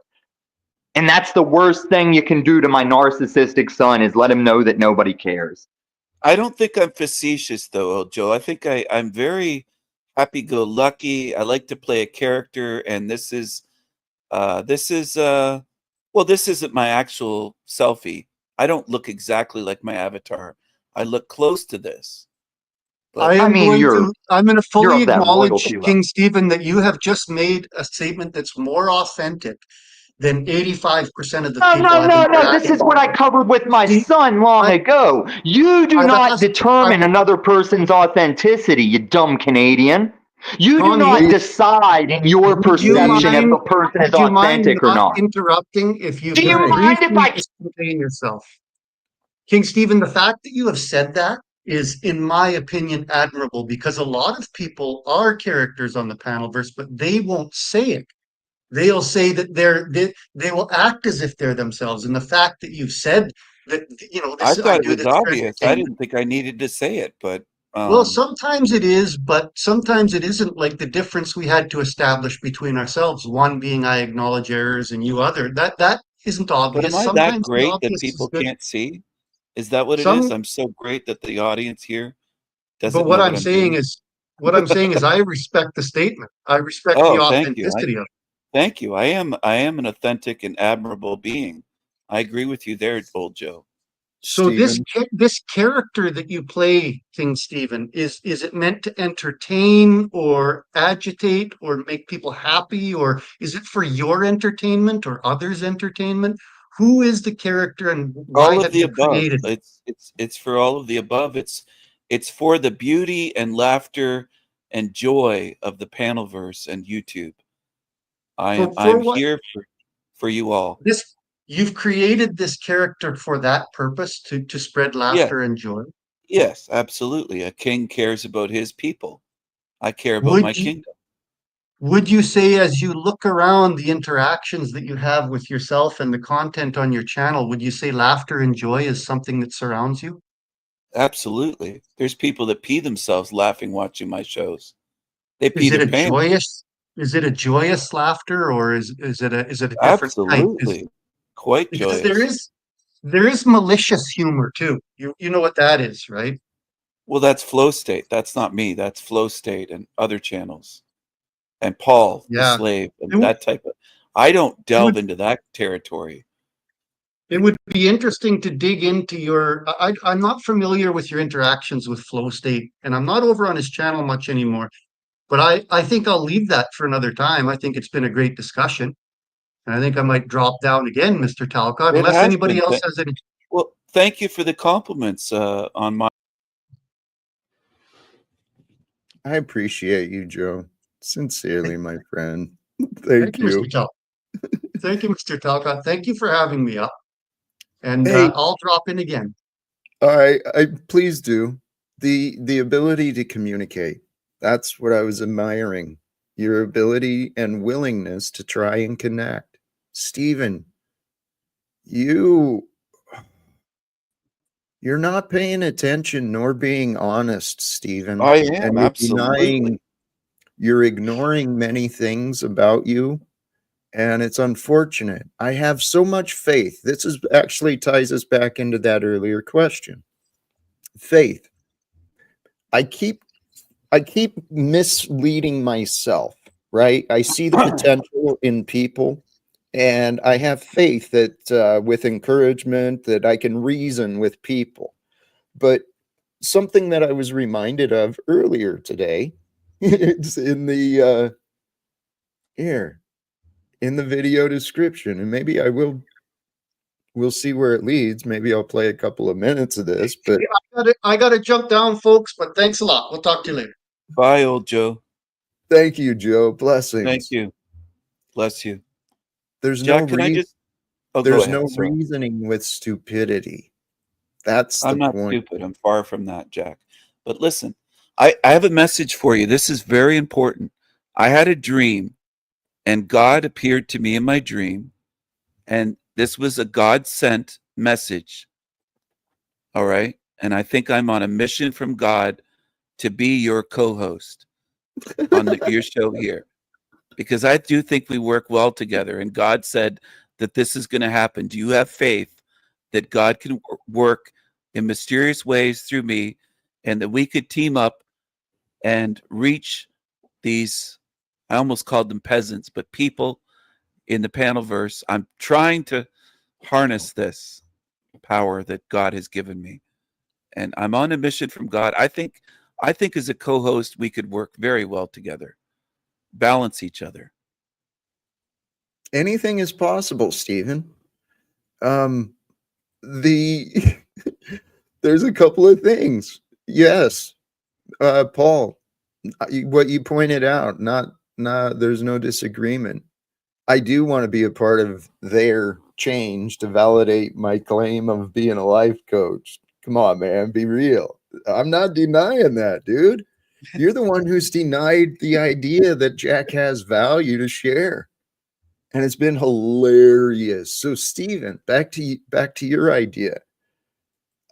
And that's the worst thing you can do to my narcissistic son is let him know that nobody cares.
I don't think I'm facetious, though, old Joe. I think I'm very happy-go-lucky. I like to play a character, and this isn't my actual selfie. I don't look exactly like my avatar. I look close to this. But
I'm going to
you're
fully
of that
acknowledge,
royalty level.
King Stephen, that you have just made a statement that's more authentic than 85% of the people I've
No. This
interacted
is what I covered with my
See,
son long
I-
ago. You do
I've
not
asked-
determine another person's authenticity, you dumb Canadian. You do
Tommy,
not decide in your
would you
perception if
mind-
a person is
Would you mind
authentic or
not
not.
interrupting if you
Do you
could
mind if
briefly
I-
just contain yourself? King Stephen, the fact that you have said that is, in my opinion, admirable because a lot of people are characters on the Panelverse, but they won't say it. They'll say that they will act as if they're themselves. And the fact that you've said that,
I
this,
thought it
do
was
this for
obvious. I
entertainment.
didn't think I needed to say it, but
Well, sometimes it is, but sometimes it isn't. Like the difference we had to establish between ourselves, one being I acknowledge errors and you other. That isn't
but
obvious.
am I that
Sometimes the
great that
obvious is
people
good.
can't see? Is that what it
Some
is? I'm so great that the audience here
But
doesn't
what
know what
I'm
I'm
saying
doing.
is, I respect the statement. I respect the
Oh, thank you.
authenticity of it.
Thank you. I am an authentic and admirable being. I agree with you there, old Joe.
So
Stephen,
this character that you play, King Stephen, is it meant to entertain or agitate or make people happy, or is it for your entertainment or others' entertainment? Who is the character and why
All of
have
the
you
above.
created it?
It's for all of the above. It's for the beauty and laughter and joy of the Panelverse and YouTube.
For
I'm
what
here for you all.
this you've created this character for that purpose to spread
Yes,
laughter and joy.
yes, absolutely. A king cares about his people. I care about my
Would you
kingdom.
Would you say, as you look around the interactions that you have with yourself and the content on your channel, would you say laughter and joy is something that surrounds you?
Absolutely. There's people that pee themselves laughing watching my shows. They pee
Is it
their
a
pants.
joyous, is it a joyous laughter, or is it a different type?
Absolutely. Quite
Because
joyous.
there is malicious humor too. You know what that is, right?
Well, that's flow state. That's not me. That's flow state and other channels. And Paul, the
Yeah.
slave, and
It would,
that type of. I don't
it
delve
would
into that territory.
it would be interesting to dig into your. I'm not familiar with your interactions with Flow State, and I'm not over on his channel much anymore. But I think I'll leave that for another time. I think it's been a great discussion. And I think I might drop down again, Mr. Talcott,
It
unless
has
anybody
been.
else has any.
Well, thank you for the compliments on my.
I appreciate you, Joe. Sincerely, my friend.
Thank
Thank
you, Mr.
you.
Talcott. Thank you, Mr. Talcott. Thank you for having me up. And
Hey,
I'll drop in again.
I please do. The ability to communicate. That's what I was admiring. Your ability and willingness to try and connect. Stephen, you're not paying attention nor being honest, Stephen.
I am
And
absolutely.
you're ignoring many things about you And it's unfortunate. I have so much faith. This is actually ties us back into that earlier question. Faith. I keep misleading myself, right? I see the potential in people, and I have faith that with encouragement that I can reason with people. But something that I was reminded of earlier today, it's in the here in the video description, and maybe we'll see where it leads. Maybe I'll play a couple of minutes of this, but
I gotta jump down, folks, but thanks a lot. We'll talk to you later.
Bye, old Joe.
thank you, Joe.
Thank
Blessings.
you. Bless you.
There's no
Jack, can I just go
there's
ahead.
no
Sorry.
reasoning with stupidity. That's the
I'm not
point.
stupid. I'm far from that, Jack. But listen, I have a message for you. This is very important. I had a dream, and God appeared to me in my dream, and this was a God-sent message. All right? And I think I'm on a mission from God to be your co-host on your show here, because I do think we work well together, and God said that this is going to happen. Do you have faith that God can work in mysterious ways through me, and that we could team up and reach these, I almost called them peasants, but people in the panel verse? I'm trying to harness this power that God has given me, and I'm on a mission from God. I think as a co-host we could work very well together, balance each other.
Anything is possible, Stephen. The there's a couple of things. Yes, Paul, what you pointed out, not there's no disagreement. I do want to be a part of their change to validate my claim of being a life coach. Come on, man, be real. I'm not denying that, dude. You're the one who's denied the idea that Jack has value to share. And it's been hilarious. So, Stephen, back to your idea.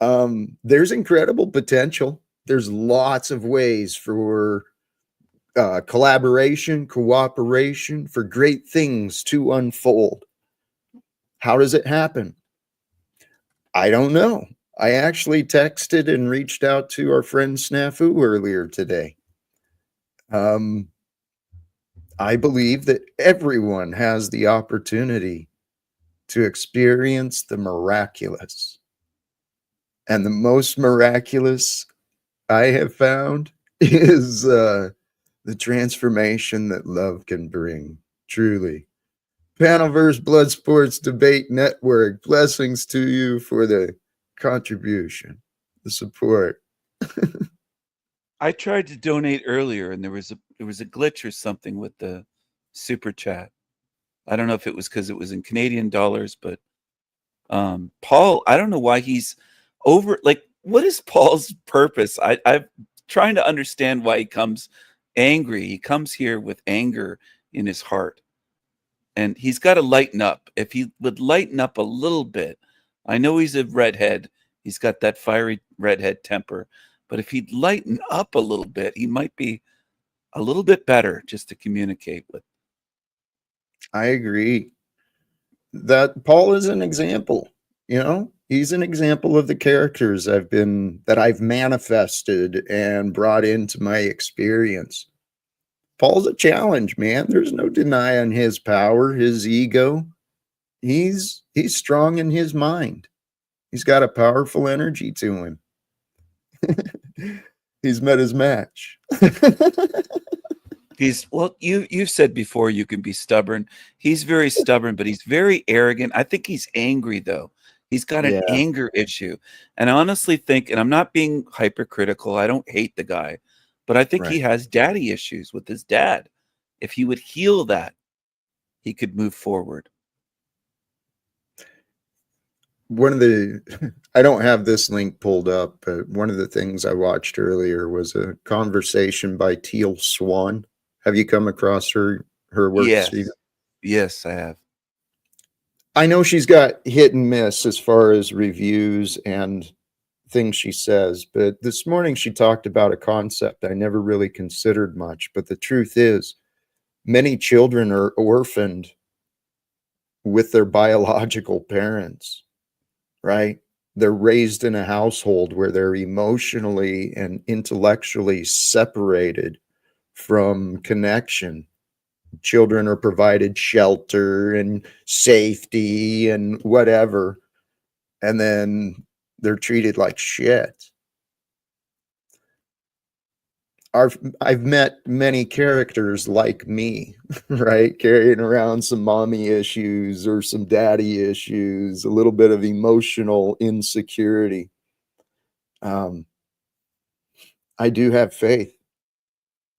There's incredible potential. There's lots of ways for collaboration, cooperation, for great things to unfold. How does it happen? I don't know. I actually texted and reached out to our friend Snafu earlier today. I believe that everyone has the opportunity to experience the miraculous. And the most miraculous I have found is the transformation that love can bring. Truly. Panelverse Blood Sports Debate Network, blessings to you for the contribution, the support.
I tried to donate earlier, and there was a glitch or something with the super chat. I don't know if it was because it was in Canadian dollars, but Paul, I don't know why he's over. Like, what is Paul's purpose? I'm trying to understand why he comes angry. He comes here with anger in his heart, and he's got to lighten up. If he would lighten up a little bit, I know he's a redhead. He's got that fiery redhead temper, but if he'd lighten up a little bit, he might be a little bit better just to communicate with.
I agree. That Paul is an example, he's an example of the characters that I've manifested and brought into my experience. Paul's a challenge, man. There's no denying his power, his ego. He's strong in his mind. He's got a powerful energy to him. He's met his match.
You've said before you can be stubborn. He's very stubborn, but he's very arrogant. I think he's angry though. He's got an anger issue. And I honestly think, and I'm not being hypercritical, I don't hate the guy, but I think he has daddy issues with his dad. If he would heal that, he could move forward.
I don't have this link pulled up, but one of the things I watched earlier was a conversation by Teal Swan. Have you come across her work,
Yes.
Stephen?
Yes, I have.
I know she's got hit and miss as far as reviews and things she says, but this morning she talked about a concept I never really considered much. But the truth is, many children are orphaned with their biological parents, right? They're raised in a household where they're emotionally and intellectually separated from connection. Children are provided shelter and safety and whatever, and then they're treated like shit. I've met many characters like me, right? Carrying around some mommy issues or some daddy issues, a little bit of emotional insecurity. I do have faith.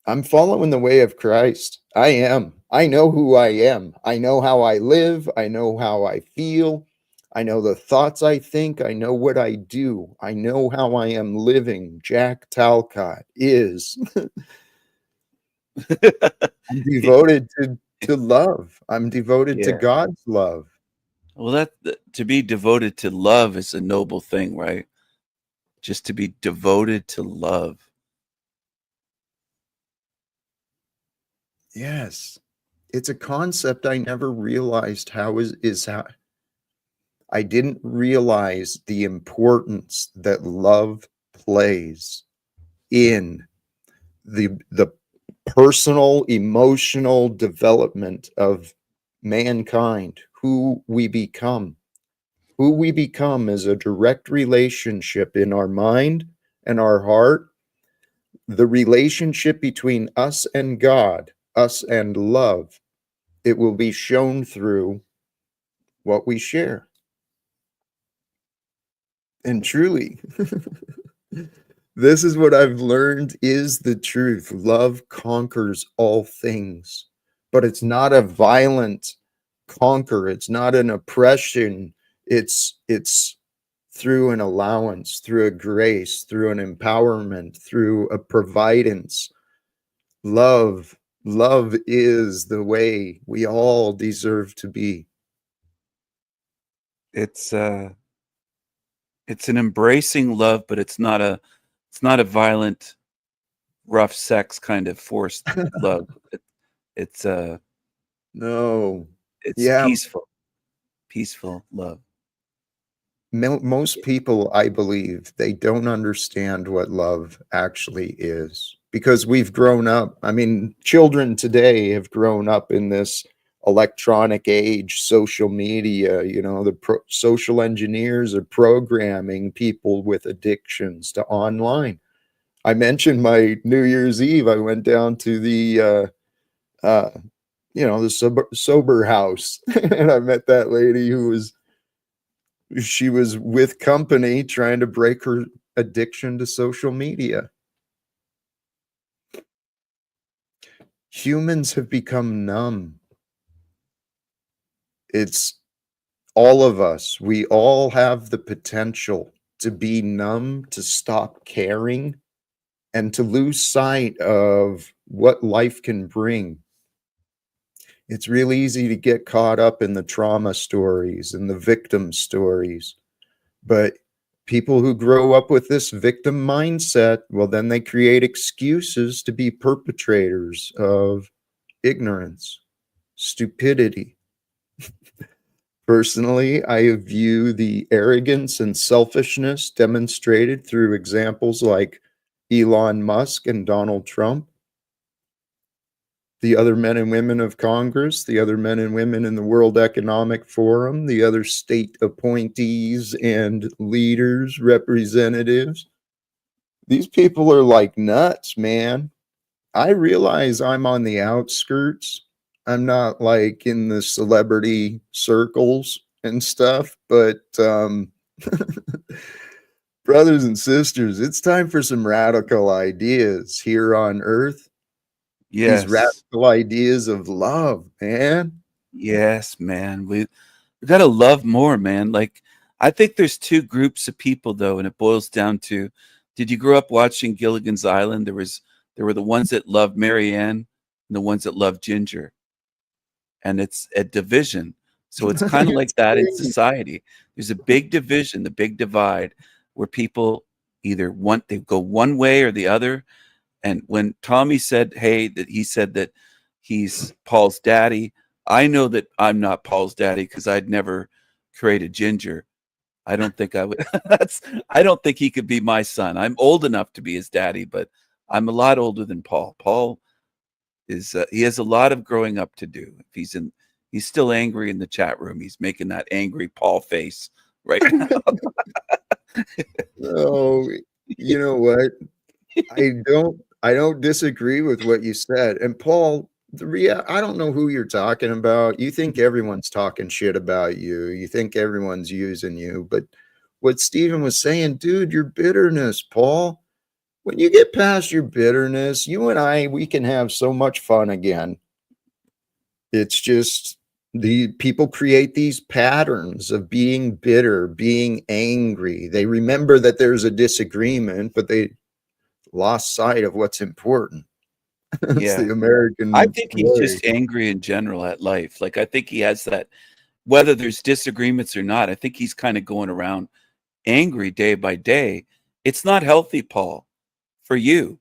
I'm following the way of Christ. I am. I know who I am. I know how I live. I know how I feel. I know the thoughts I think. I know what I do. I know how I am living. Jack Talcott is. I'm devoted to love. I'm devoted to
Yeah.
God's love.
Well, to be devoted to love is a noble thing, right? Just to be devoted to love.
Yes. It's a concept I never realized how I didn't realize the importance that love plays in the personal emotional development of mankind. Who we become is a direct relationship in our mind and our heart, the relationship between us and God, us and love. It will be shown through what we share. And truly, this is what I've learned is the truth. Love conquers all things, but it's not a violent conquer. It's not an oppression. It's through an allowance, through a grace, through an empowerment, through a providence. Love is the way we all deserve to be.
It's an embracing love, but it's not a violent, rough sex kind of forced love. It's
No.
it's
Yeah,
peaceful love.
most people, I believe, they don't understand what love actually is because we've grown up. I mean, children today have grown up in this electronic age, social media. The social engineers are programming people with addictions to online. I mentioned my New Year's Eve. I went down to the sober house, and I met that lady she was with company trying to break her addiction to social media. Humans have become numb. It's all of us. We all have the potential to be numb, to stop caring, and to lose sight of what life can bring. It's really easy to get caught up in the trauma stories and the victim stories. But people who grow up with this victim mindset, well, then they create excuses to be perpetrators of ignorance, stupidity. Personally, I view the arrogance and selfishness demonstrated through examples like Elon Musk and Donald Trump, the other men and women of Congress, the other men and women in the World Economic Forum, the other state appointees and leaders, representatives. These people are like nuts, man. I realize I'm on the outskirts. I'm not like in the celebrity circles and stuff, but brothers and sisters, it's time for some radical ideas here on earth. These
Yes.
radical ideas of love, man.
Yes, man. We got to love more, man. Like, I think there's two groups of people though, and it boils down to, did you grow up watching Gilligan's Island? There were the ones that loved Marianne and the ones that loved Ginger. And it's a division. So it's kind of like
It's
that in
crazy.
society. There's a big division, the big divide, where people either they go one way or the other. And when Tommy said, hey, that he said that he's Paul's daddy, I know that I'm not Paul's daddy because I'd never created Ginger. I don't think I would. I don't think he could be my son. I'm old enough to be his daddy, but I'm a lot older than Paul. Paul is he has a lot of growing up to do. If he's still angry in the chat room. He's making that angry Paul face right now.
Oh, you know what? I don't disagree with what you said. And Paul, I don't know who you're talking about. You think everyone's talking shit about you. You think everyone's using you. But what Stephen was saying, dude, your bitterness, Paul, when you get past your bitterness, you and I, we can have so much fun again. It's just the people create these patterns of being bitter, being angry. They remember that there's a disagreement, but they lost sight of what's important. It's
Yeah.
the American
I think he's
way.
just angry in general at life. Like I think he has that, whether there's disagreements or not, I think he's kind of going around angry day by day. It's not healthy, Paul, for you.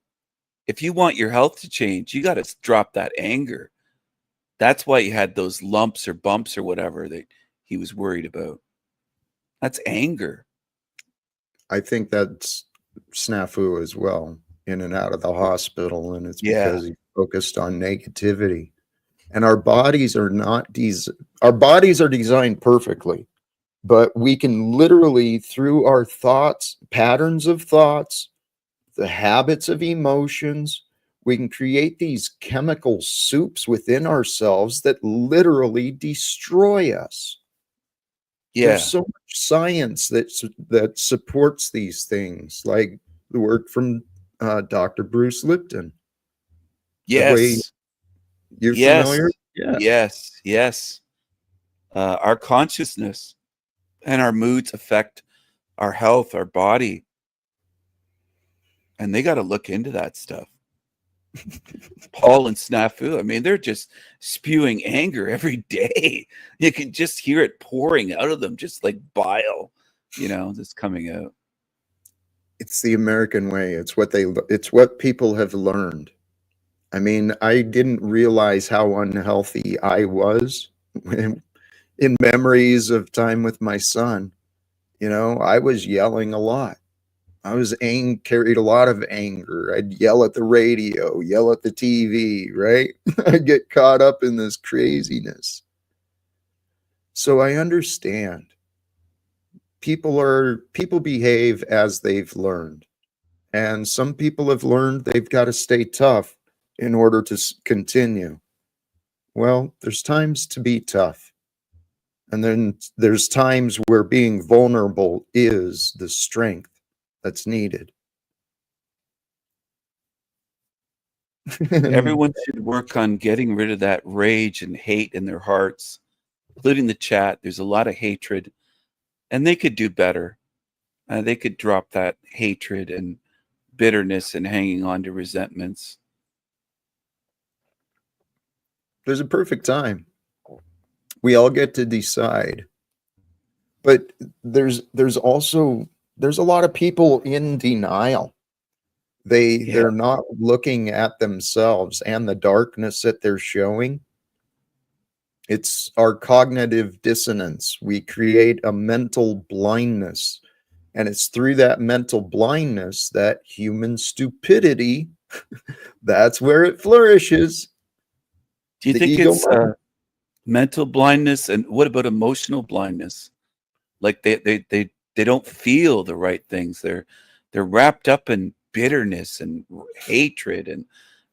If you want your health to change, you got to drop that anger. That's why he had those lumps or bumps or whatever that he was worried about. That's anger.
I think that's snafu as well, in and out of the hospital, and it's
Yeah.
because he focused on negativity. And our bodies are our bodies are designed perfectly, but we can literally, through our thoughts, patterns of thoughts, the habits of emotions, we can create these chemical soups within ourselves that literally destroy us.
Yeah.
There's so much science that supports these things, like the work from Dr. Bruce Lipton. The way
Yes.
you're
Yes.
familiar? Yeah.
Yes. Yes. Our consciousness and our moods affect our health, our body. And they got to look into that stuff. Paul and Snafu, I mean, they're just spewing anger every day. You can just hear it pouring out of them, just like bile, that's coming out.
It's the American way. It's what people have learned. I mean, I didn't realize how unhealthy I was in memories of time with my son. I was yelling a lot. I was carried a lot of anger. I'd yell at the radio, yell at the TV, right? I'd get caught up in this craziness. So I understand. People behave as they've learned. And some people have learned they've got to stay tough in order to continue. Well, there's times to be tough. And then there's times where being vulnerable is the strength that's needed.
Everyone should work on getting rid of that rage and hate in their hearts, including the chat. There's a lot of hatred, and they could do better. They could drop that hatred and bitterness and hanging on to resentments.
There's a perfect time. We all get to decide. But there's a lot of people in denial. They're not looking at themselves and the darkness that they're showing. It's our cognitive dissonance. We create a mental blindness. And it's through that mental blindness that human stupidity, that's where it flourishes.
Do you think it's mental blindness? And what about emotional blindness? Like they don't feel the right things. They're wrapped up in bitterness and hatred,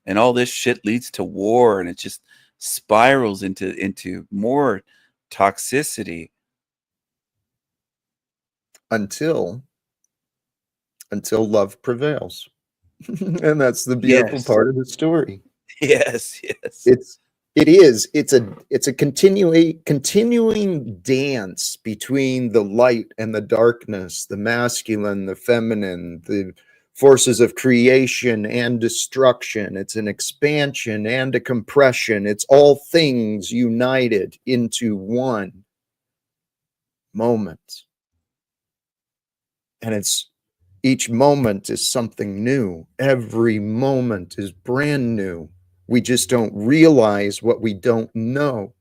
and all this shit leads to war, and it just spirals into more toxicity
until love prevails. And that's the beautiful part of the story.
Yes.
It's a continuing dance between the light and the darkness, the masculine, the feminine, the forces of creation and destruction. It's an expansion and a compression. It's all things united into one moment. And each moment is something new. Every moment is brand new. We just don't realize what we don't know.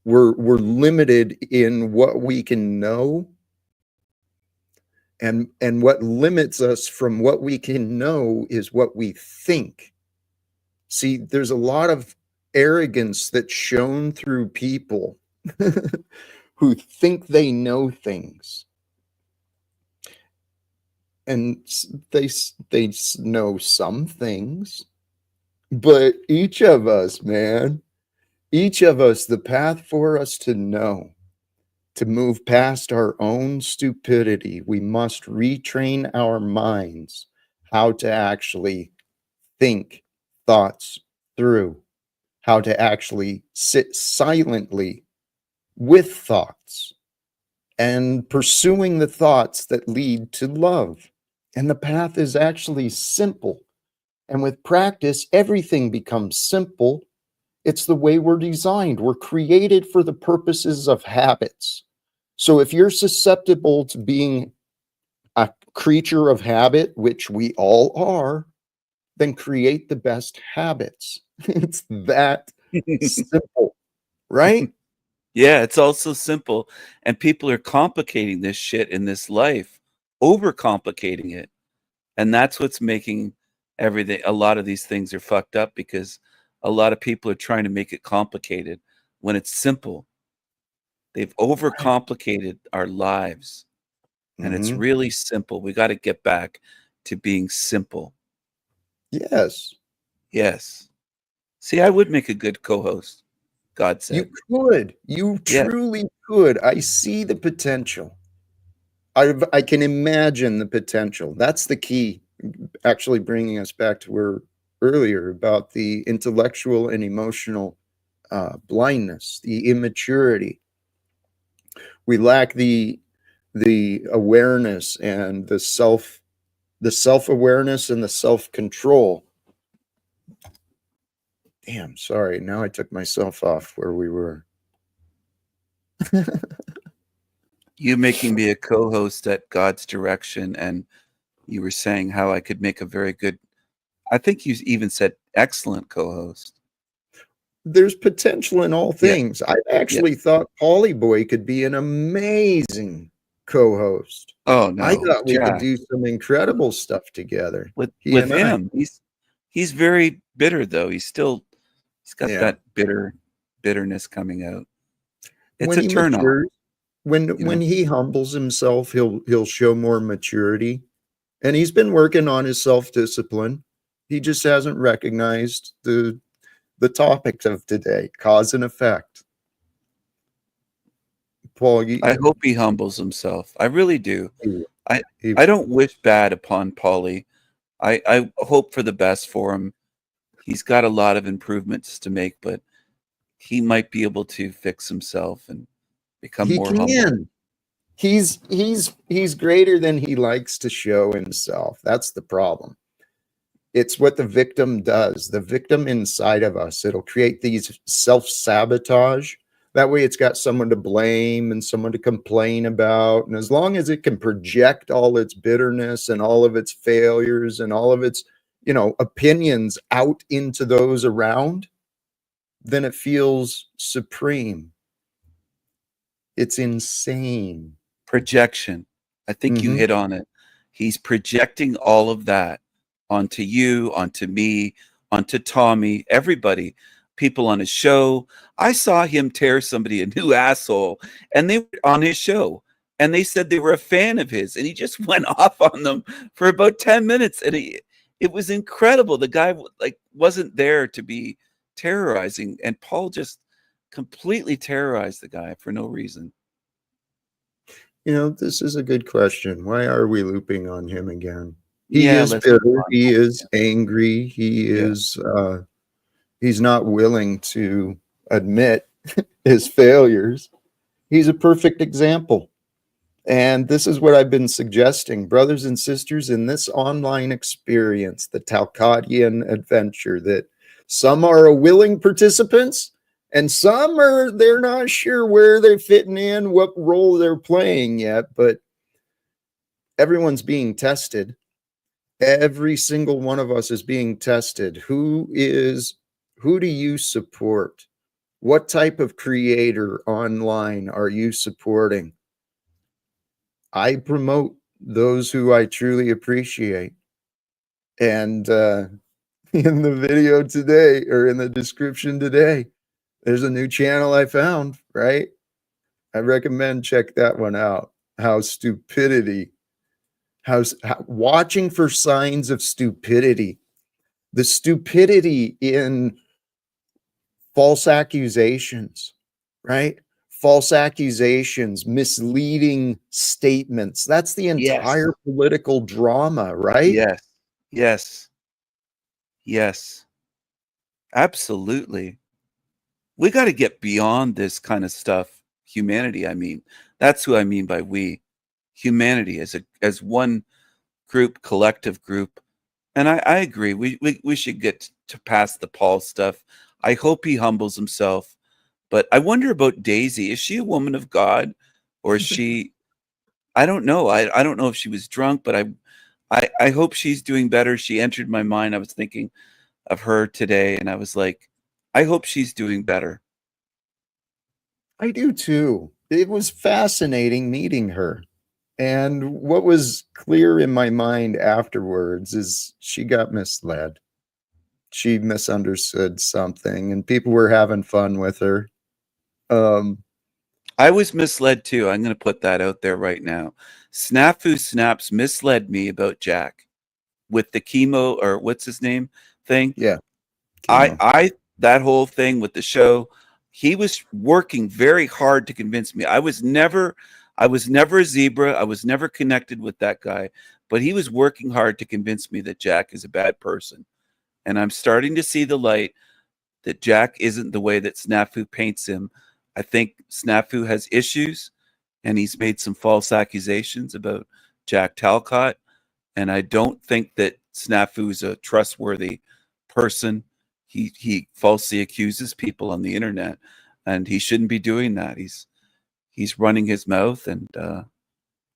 We're limited in what we can know, and what limits us from what we can know is what we think. See, there's a lot of arrogance that's shown through people who think they know things, and they know some things, but each of us, man, each of us, the path for us to know, to move past our own stupidity, we must retrain our minds how to actually think thoughts through, how to actually sit silently with thoughts and pursuing the thoughts that lead to love. And the path is actually simple. And with practice, everything becomes simple. It's the way we're designed. We're created for the purposes of habits. So if you're susceptible to being a creature of habit, which we all are, then create the best habits. It's that simple, right?
Yeah, it's also simple. And people are complicating this shit in this life, overcomplicating it. And that's what's making everything, a lot of these things are fucked up, because a lot of people are trying to make it complicated when it's simple. They've overcomplicated our lives, and it's
Mhm.
really simple. We got to get back to being simple.
Yes,
Yes. See, I would make a good co-host, God
you
said.
could. You
Yeah.
truly could. I see the potential. I can imagine the potential. That's the key, actually bringing us back to where earlier about the intellectual and emotional blindness, the immaturity. We lack the awareness and the self-awareness and the self-control. Damn, sorry. Now I took myself off where we were.
You making me a co-host at God's direction, and you were saying how I could make a very good, I think you even said excellent co-host.
There's potential in all
Yeah.
things. I
Yeah.
actually thought Paulie Boy could be an amazing co-host.
Oh
I
no,
thought we could
Jack.
do some incredible stuff together, he
With
and I.
him, he's very bitter though. He's got
Yeah.
that bitterness coming out. It's
When
a
he
turn off,
matures,
you
when
know.
he humbles himself, he'll show more maturity. And he's been working on his self-discipline. He just hasn't recognized the topics of today, cause and effect. Paul,
I hope he humbles himself. I really do.
he-
I
he-
I don't wish bad upon Paulie. I hope for the best for him. He's got a lot of improvements to make, but he might be able to fix himself and become
he
more humble.
can. He's greater than he likes to show himself. That's the problem. It's what the victim does. The victim inside of us, it'll create these self-sabotage. That way it's got someone to blame and someone to complain about. And as long as it can project all its bitterness and all of its failures and all of its, opinions out into those around, then it feels supreme. It's insane.
Projection. I think you
Hmm.
hit on it. He's projecting all of that onto you, onto me, onto Tommy, everybody, people on his show. I saw him tear somebody a new asshole, and they were on his show, and they said they were a fan of his, and he just went off on them for about 10 minutes, and it was incredible. The guy like wasn't there to be terrorizing, and Paul just completely terrorized the guy for no reason.
This is a good question. Why are we looping on him again? He
Yeah,
is
let's move
bitter.
on.
He is angry.
Yeah.
He's not willing to admit his failures. He's a perfect example. And this is what I've been suggesting, brothers and sisters, in this online experience, the Talcottian adventure, that some are willing participants and some they're not sure where they're fitting in, what role they're playing yet, but everyone's being tested. Every single one of us is being tested. Who do you support? What type of creator online are you supporting? I promote those who I truly appreciate. And in the video today, or in the description today, there's a new channel I found, right? I recommend check that one out. How stupidity, watching for signs of stupidity, the stupidity in false accusations, right? False accusations, misleading statements. That's the
Yes.
entire political drama, right?
Yes. Yes. Yes. Absolutely. We got to get beyond this kind of stuff. Humanity, I mean. That's who I mean by we. Humanity as one group, collective group. And I agree. We should get to past the Paul stuff. I hope he humbles himself. But I wonder about Daisy. Is she a woman of God? Or is she I don't know. I don't know if she was drunk, but I hope she's doing better. She entered my mind. I was thinking of her today, and I was like, I hope she's doing better.
I do too. It was fascinating meeting her. And what was clear in my mind afterwards is she got misled. She misunderstood something, and people were having fun with her. Um,
I was misled too. I'm going to put that out there right now. Snafu Snaps misled me about Jack with the chemo or what's his name thing.
yeah, chemo.
I that whole thing with the show, he was working very hard to convince me. I was never a zebra. I was never connected with that guy, but he was working hard to convince me that Jack is a bad person. And I'm starting to see the light that Jack isn't the way that Snafu paints him. I think Snafu has issues and he's made some false accusations about Jack Talcott. And I don't think that Snafu is a trustworthy person. He falsely accuses people on the internet, and he shouldn't be doing that. He's running his mouth, and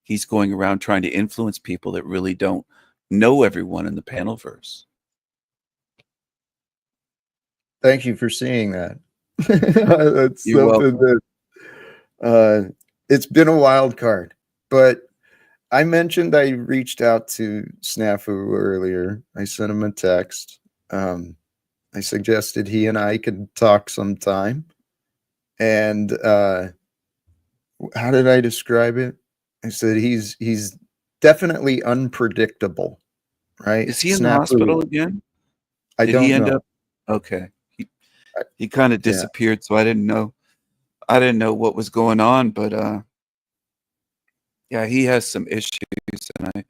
he's going around trying to influence people that really don't know everyone in the panelverse.
Thank you for seeing that. That's
You're
something
welcome.
that it's been a wild card. But I mentioned I reached out to Snafu earlier. I sent him a text. I suggested he and I could talk sometime. And how did I describe it? I said he's definitely unpredictable, right?
Is he in the
Snafu,
hospital again?
I
Did he
don't
end
know.
up? Okay.
I-
He kind of
Yeah,
disappeared, so I didn't know. I didn't know what was going on, but yeah, he has some issues, and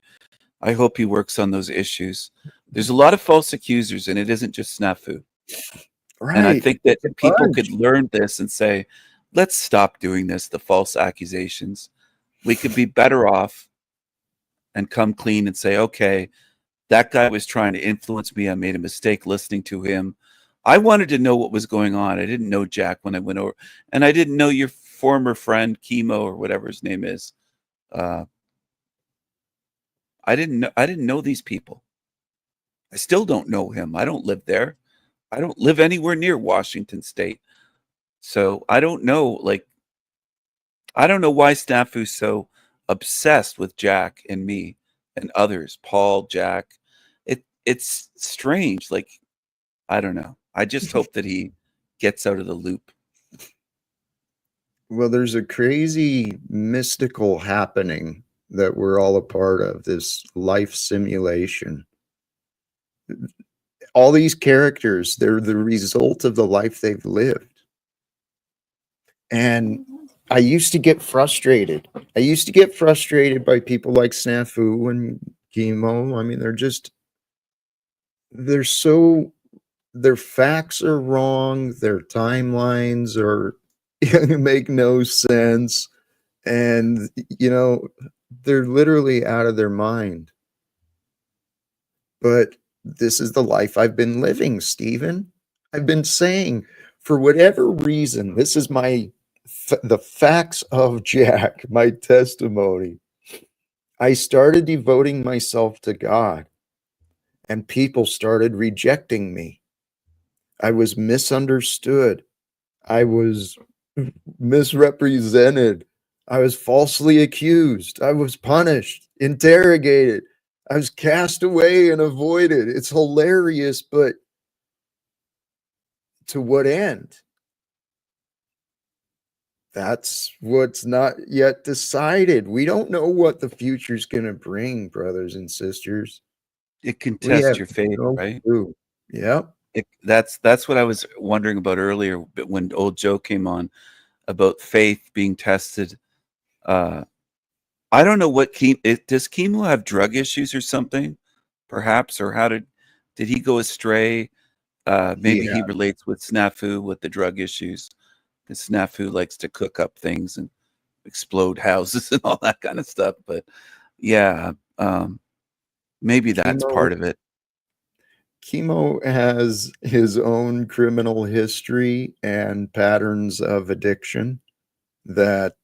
I hope he works on those issues. There's a lot of false accusers, and it isn't just Snafu. And I
right.
think that
It's a
people could
bunch.
learn this and say, let's stop doing this, the false accusations. We could be better off and come clean and say, okay, that guy was trying to influence me. I made a mistake listening to him. I wanted to know what was going on. I didn't know Jack when I went over, and I didn't know your former friend, Chemo, or whatever his name is. Uh, I didn't know these people. I still don't know him. I don't live there. I don't live anywhere near Washington State. So I don't know, like, I don't know why Snafu's so obsessed with Jack and me and others, Paul, Jack. It's strange. Like, I don't know. I just hope that he gets out of the loop.
Well, there's a crazy mystical happening that we're all a part of, this life simulation. All these characters, they're the result of the life they've lived. And I used to get frustrated. I used to get frustrated by people like Snafu and Chemo. I mean, they're so, their facts are wrong, their timelines are make no sense. And, they're literally out of their mind. But this is the life I've been living, Stephen. I've been saying, for whatever reason, this is the facts of Jack, my testimony. I started devoting myself to God, and people started rejecting me. I was misunderstood. I was misrepresented. I was falsely accused. I was punished, interrogated. I was cast away and avoided. It's hilarious, but to what end? That's what's not yet decided. We don't know what the future's going to bring, brothers and sisters.
It can
We
test
have
your faith,
no
right?
clue. Yep.
That's what I was wondering about earlier, but when old Joe came on about faith being tested. I don't know what does Chemo have drug issues or something, perhaps, or did he go astray? Maybe
Yeah.
he relates with Snafu with the drug issues. Because Snafu likes to cook up things and explode houses and all that kind of stuff. But yeah, maybe that's
Chemo
part of it.
Chemo has his own criminal history and patterns of addiction that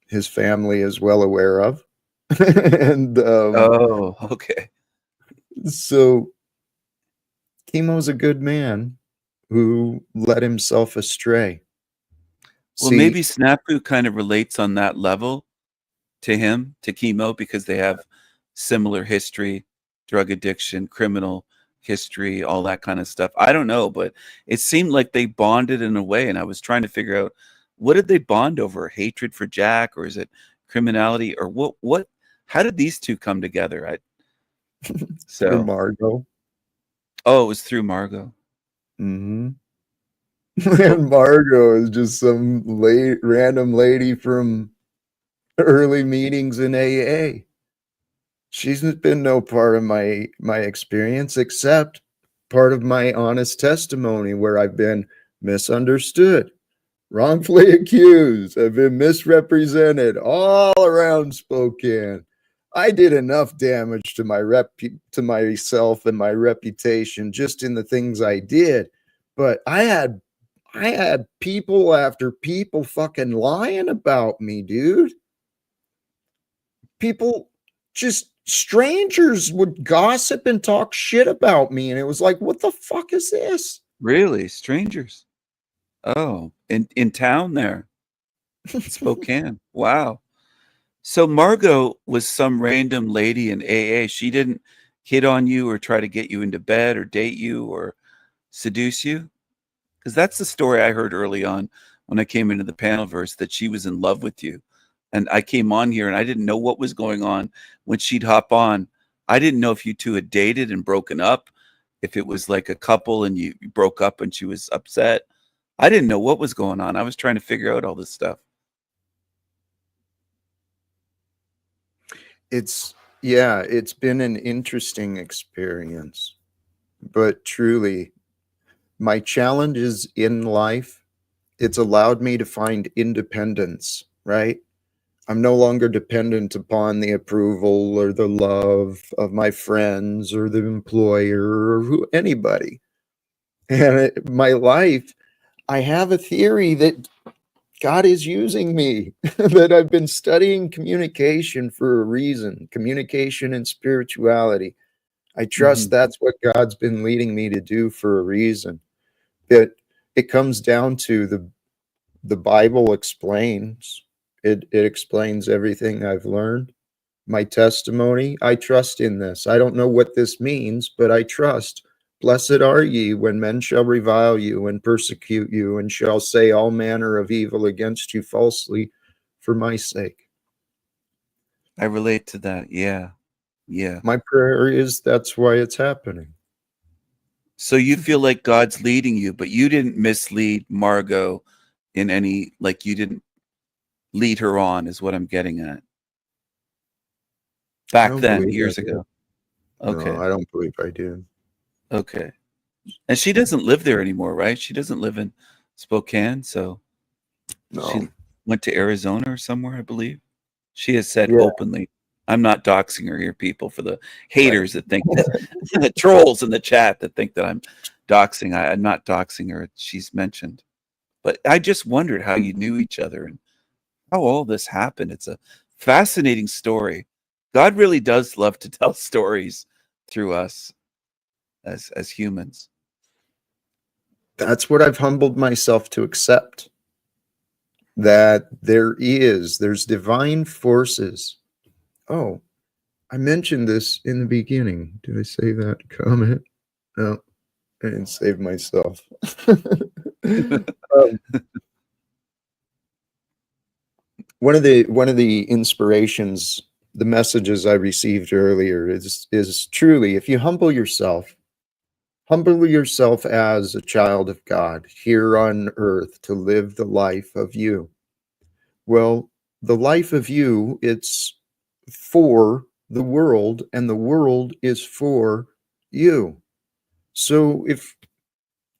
his family is well aware of. And
Oh, okay.
so Chemo's a good man who led himself astray.
Well,
See,
maybe Snafu kind of relates on that level to him, to Chemo, because they have similar history, drug addiction, criminal history, all that kind of stuff. I don't know, but it seemed like they bonded in a way, and I was trying to figure out, what did they bond over? Hatred for Jack, or is it criminality, or what how did these two come together?
through
So
Margot.
Oh, it was through Margot.
Hmm.
Well,
And Margot is just some random lady from early meetings in AA. She's been no part of my experience except part of my honest testimony where I've been misunderstood, wrongfully accused, I've been misrepresented all around Spokane. I did enough damage to to myself and my reputation just in the things I did, but I had people after people fucking lying about me, dude. People, just strangers would gossip and talk shit about me, and it was like, what the fuck is this?
really? Strangers? Oh, in town there, Spokane. Wow. So Margot was some random lady in AA. She didn't hit on you or try to get you into bed or date you or seduce you? Because that's the story I heard early on when I came into the panelverse, that she was in love with you. And I came on here and I didn't know what was going on when she'd hop on. I didn't know if you two had dated and broken up, if it was like a couple and you broke up and she was upset. I didn't know what was going on. I was trying to figure out all this stuff.
It's been an interesting experience, but truly, my challenges in life, it's allowed me to find independence, right? I'm no longer dependent upon the approval or the love of my friends or the employer or anybody. And my life, I have a theory that God is using me, that I've been studying communication for a reason, communication and spirituality. I trust
Mhm.
that's what God's been leading me to do for a reason. It comes down to the Bible explains. It explains everything I've learned. My testimony, I trust in this. I don't know what this means, but I trust. Blessed are ye when men shall revile you and persecute you and shall say all manner of evil against you falsely for my sake.
I relate to that. Yeah. Yeah.
My prayer is that's why it's happening.
So you feel like God's leading you, but you didn't mislead Margot in any, like you didn't lead her on, is what I'm getting at.
I
Back
don't
then,
believe I
years
do.
ago.
No,
Okay.
I don't believe I do.
Okay. And she doesn't live there anymore, right? She doesn't live in Spokane, so she
No.
went to Arizona or somewhere, I believe. She has said
Yeah,
openly, I'm not doxing her here, people, for the
right.
haters that think that, the trolls in the chat that think that I'm doxing. I'm not doxing her. She's mentioned. But I just wondered how you knew each other and how all this happened. It's a fascinating story. God really does love to tell stories through us as humans.
That's what I've humbled myself to accept. That there's divine forces. Oh, I mentioned this in the beginning. Did I say that comment? No, I didn't save myself. um, one of the inspirations, the messages I received earlier is truly, if you humble yourself as a child of God here on earth to live the life of you. Well, the life of you, it's for the world, and the world is for you. So if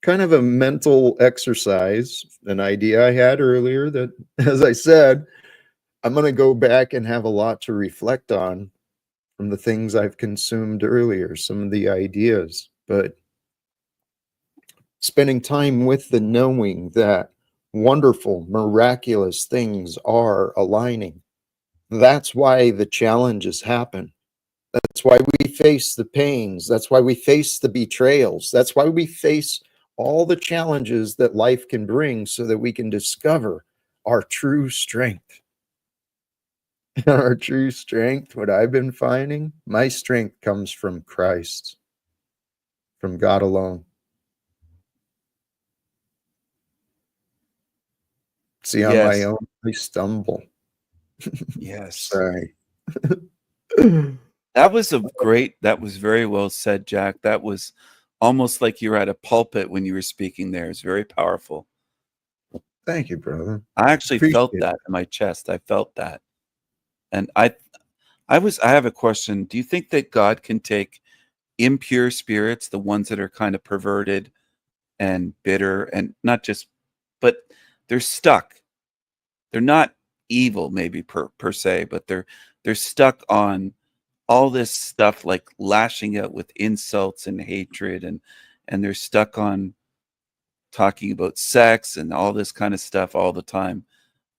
kind of a mental exercise, an idea I had earlier that, as I said, I'm going to go back and have a lot to reflect on from the things I've consumed earlier, some of the ideas, but spending time with the knowing that wonderful, miraculous things are aligning. That's why the challenges happen. That's why we face the pains. That's why we face the betrayals. That's why we face all the challenges that life can bring so that we can discover our true strength. Our true strength, what I've been finding, my strength comes from Christ, from God alone. See, on my
Yes.
own, I stumble.
Yes.
Sorry.
That was very well said, Jack. That was almost like you were at a pulpit when you were speaking there. It's very powerful.
Thank you, brother.
I actually
Appreciate
felt
it.
that in my chest. I felt that. And I have a question. Do you think that God can take impure spirits, the ones that are kind of perverted and bitter and not just, but they're stuck. They're not evil maybe per se, but they're stuck on all this stuff like lashing out with insults and hatred and they're stuck on talking about sex and all this kind of stuff all the time.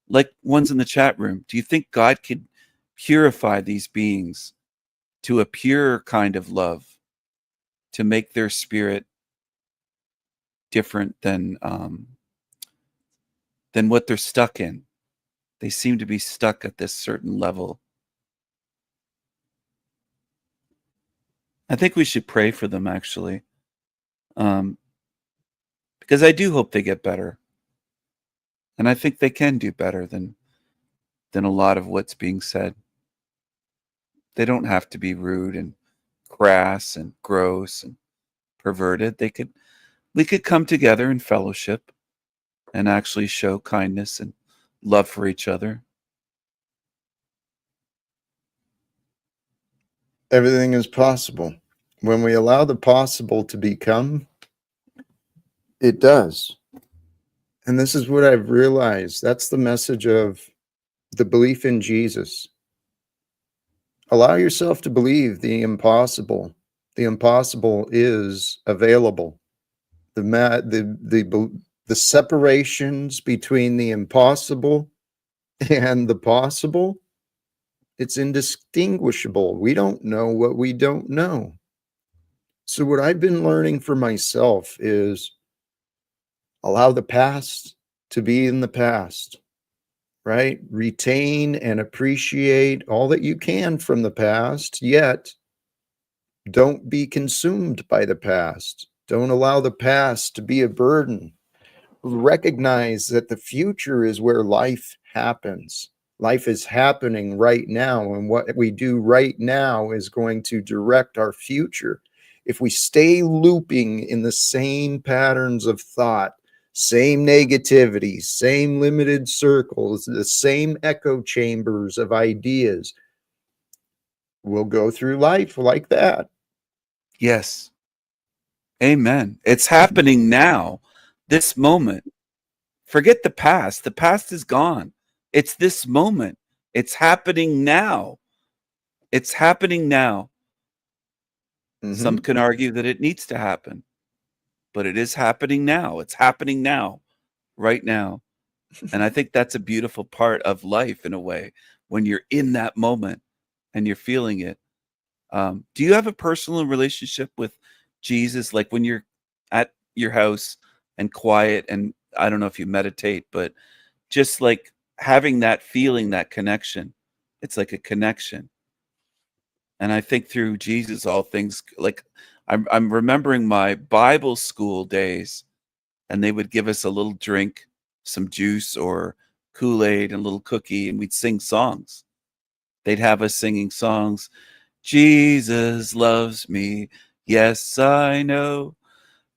Like ones in the chat room. Do you think God could purify these beings to a pure kind of love to make their spirit different than what they're stuck in? They seem to be stuck at this certain level. I think we should pray for them actually, because I do hope they get better, and I think they can do better than a lot of what's being said. They don't have to be rude and crass and gross and perverted. We could come together in fellowship and actually show kindness and love for each other.
Everything is possible. When we allow the possible to become, it does. And this is what I've realized. That's the message of the belief in Jesus. Allow yourself to believe the impossible. The impossible is available. The separations between the impossible and the possible, it's indistinguishable. We don't know what we don't know. So what I've been learning for myself is allow the past to be in the past, right? Retain and appreciate all that you can from the past, yet don't be consumed by the past. Don't allow the past to be a burden. Recognize that the future is where life happens. Life is happening right now, and what we do right now is going to direct our future. If we stay looping in the same patterns of thought, same negativity, same limited circles, the same echo chambers of ideas, we'll go through life like that.
Yes. Amen. It's happening now. This moment. Forget the past. The past is gone. It's this moment. It's happening now. It's happening now. Some can argue that it needs to happen, but it is happening now. It's happening now, right now. And I think that's a beautiful part of life in a way, when you're in that moment and you're feeling it. Do you have a personal relationship with Jesus? Like when you're at your house and quiet. And I don't know if you meditate, but just like having that feeling, that connection, it's like a connection. And I think through Jesus, all things, like I'm remembering my Bible school days, and they would give us a little drink, some juice or Kool-Aid and a little cookie, and we'd sing songs. They'd have us singing songs. Jesus loves me, yes, I know,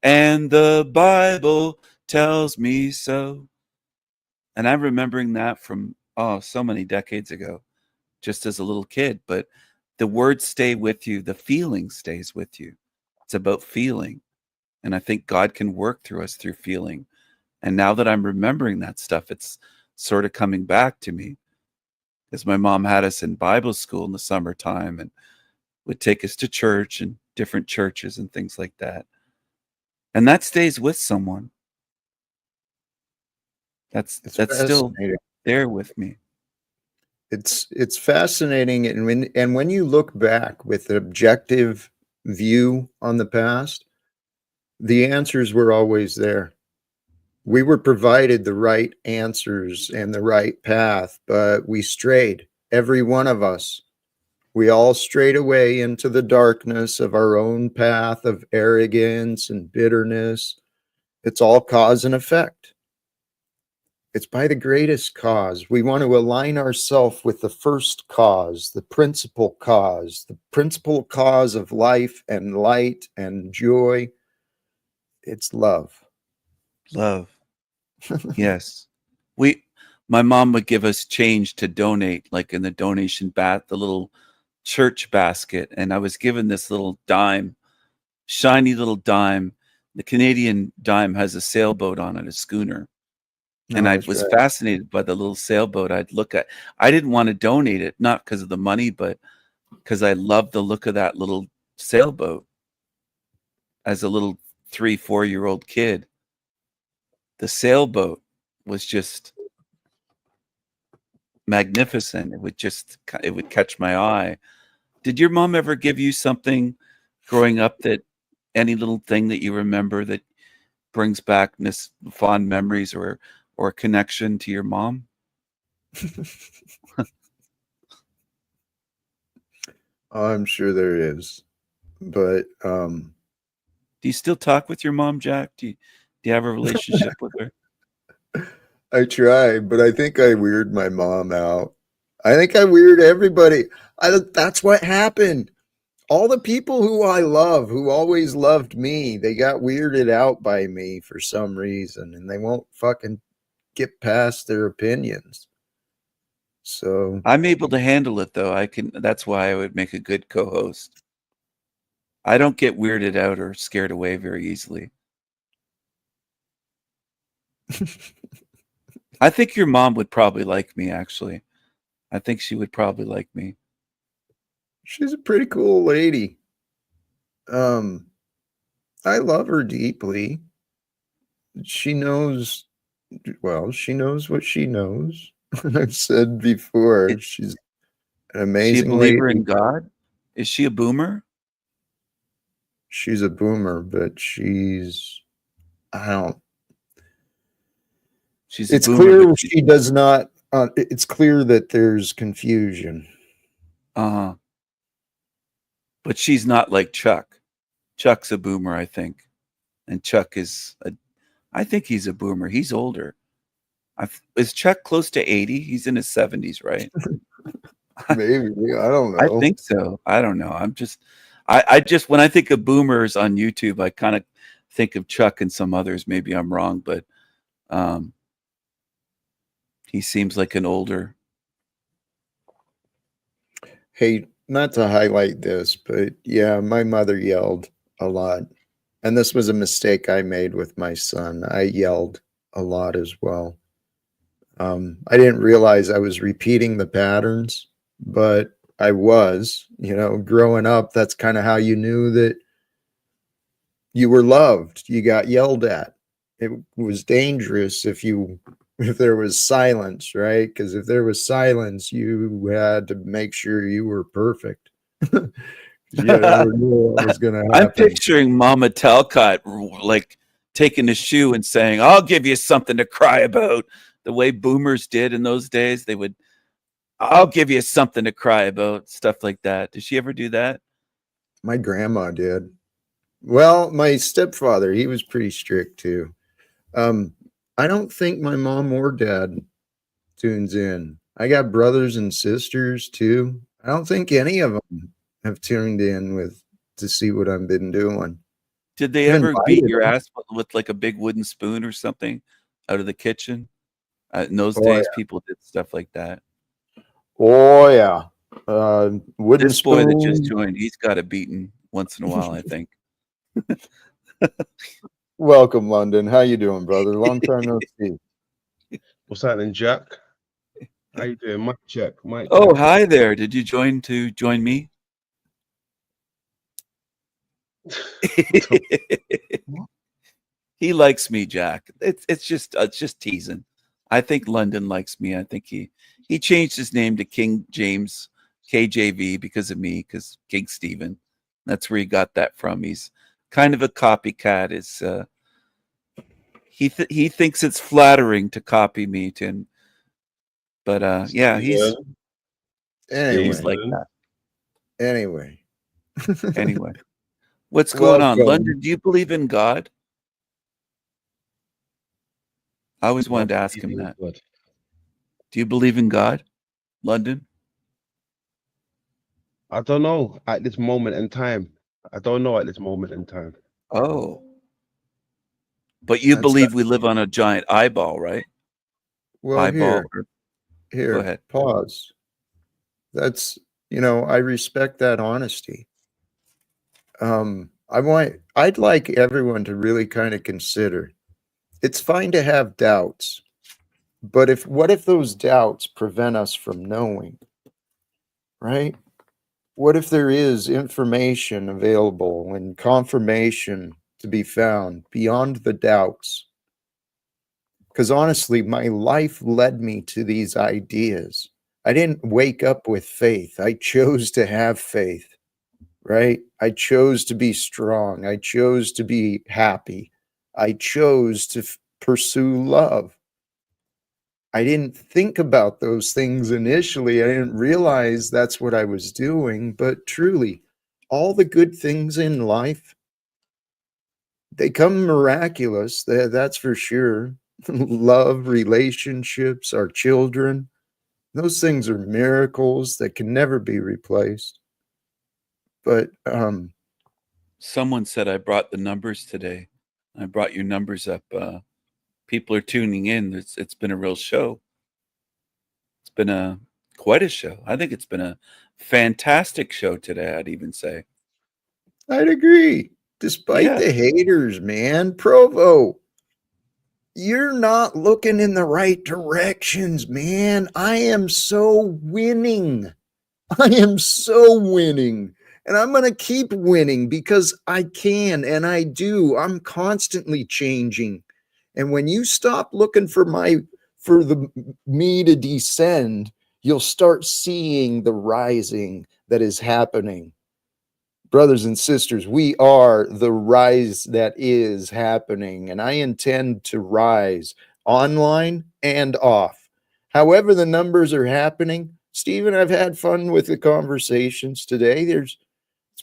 and the Bible tells me so. And I'm remembering that from, so many decades ago, just as a little kid. But the words stay with you. The feeling stays with you. It's about feeling. And I think God can work through us through feeling. And now that I'm remembering that stuff, it's sort of coming back to me. Because my mom had us in Bible school in the summertime and would take us to church and different churches and things like that. And that stays with someone. That's still
fascinating.
there with me.
It's fascinating, and when you look back with an objective view on the past, the answers were always there. We were provided the right answers and the right path, but we strayed, every one of us. We all strayed away into the darkness of our own path of arrogance and bitterness. It's all cause and effect. It's by the greatest cause. We want to align ourselves with the first cause, the principal cause of life and light and joy. It's love.
Love. Yes. My mom would give us change to donate, like in the donation the little church basket. And I was given this little dime, shiny little dime. The Canadian dime has a sailboat on it, a schooner. And I was fascinated by the little sailboat. I didn't want to donate it, not because of the money, but because I loved the look of that little sailboat as a little 3-4-year-old kid. The sailboat was just magnificent. It would catch my eye. Did your mom ever give you something growing up, that any little thing that you remember that brings back fond memories or connection to your mom?
I'm sure there is, but
do you still talk with your mom, Jack? Do you have a relationship with her?
I try, but I think I weird my mom out. I think I weird everybody. That's what happened. All the people who I love, who always loved me, they got weirded out by me for some reason, and they won't fucking get past their opinions. So
I'm able to handle it, though. That's why I would make a good co-host. I don't get weirded out or scared away very easily. I think your mom would probably like me, actually. I think she would probably like me.
she's a pretty cool lady. I love her deeply. She knows, she knows what she knows. I've said before, she's an
Is she a
amazing
believer
lady.
in God? Is she a boomer?
She's a boomer, but I don't.
She's a
It's
boomer,
clear
but
she does not. It's clear that there's confusion.
but she's not like Chuck. Chuck's a boomer, I think, and I think he's a boomer. He's older. Is Chuck close to 80? He's in his 70s, right?
Maybe, I don't
I
know.
think so. I don't know. I just, when I think of boomers on YouTube, I kind of think of Chuck and some others. Maybe I'm wrong, but he seems like an older.
Hey, not to highlight this, but yeah, my mother yelled a lot. And this was a mistake I made with my son. I yelled a lot as well. I didn't realize I was repeating the patterns, but I was, growing up, that's kind of how you knew that you were loved. You got yelled at. It was dangerous if there was silence, right? Because if there was silence, you had to make sure you were perfect. You never knew what was going to
I'm
happen.
picturing Mama Talcott like taking a shoe and saying, "I'll give you something to cry about," the way boomers did in those days. They would, "I'll give you something to cry about," stuff like that. Did she ever do that?
My grandma did. Well, my stepfather, he was pretty strict too. Um, I don't think my mom or dad tunes in. I got brothers and sisters too. I don't think any of them have tuned in to see what I've been doing.
Did they
I've
ever beat
invited
your
them.
ass with like a big wooden spoon or something out of the kitchen? In those
Oh
days,
yeah.
people did stuff like that.
Oh yeah. Wooden
This boy that just
spoon.
joined, he's got a beating once in a while, I think.
Welcome, London. How you doing, brother? Long time no see.
What's happening, Jack? How you doing? Mic check. Mic
Oh,
check.
hi there. Did you join me? He likes me, Jack. It's just teasing. I think London likes me. I think he changed his name to King James KJV because of me, because King Stephen. That's where he got that from. He's kind of a copycat. It's he thinks it's flattering to copy me, Tim. But yeah, he's
Anyway,
like that.
anyway.
Anyway, what's going on,
Welcome.
London? Do you believe in God? I always wanted to ask him that.
Good.
Do you believe in God, London?
I don't know at this moment in time. I don't know at this moment in time.
Oh, but you
That's
believe we live on a giant eyeball, right?
well
Eyeball. Go
here.
ahead.
Pause. That's I respect that honesty. I'd like everyone to really kind of consider. It's fine to have doubts, but what if those doubts prevent us from knowing, right? What if there is information available and confirmation to be found beyond the doubts? Because honestly, my life led me to these ideas. I didn't wake up with faith. I chose to have faith, right? I chose to be strong. I chose to be happy. I chose to pursue love. I didn't think about those things initially. I didn't realize that's what I was doing. But truly, all the good things in life, they come miraculous. That's for sure. Love, relationships, our children, those things are miracles that can never be replaced. But
Someone said I brought the numbers today. I brought your numbers up. People are tuning in. It's been a real show. It's been quite a show. I think it's been a fantastic show today, I'd even say.
I'd agree. Despite
Yeah.
the haters, man, Provo, you're not looking in the right directions, man. I am so winning. I am so winning. And I'm going to keep winning because I can and I do. I'm constantly changing. And when you stop looking for me to descend, you'll start seeing the rising that is happening. Brothers and sisters, we are the rise that is happening, and I intend to rise online and off. However, the numbers are happening. Stephen, I've had fun with the conversations today. It's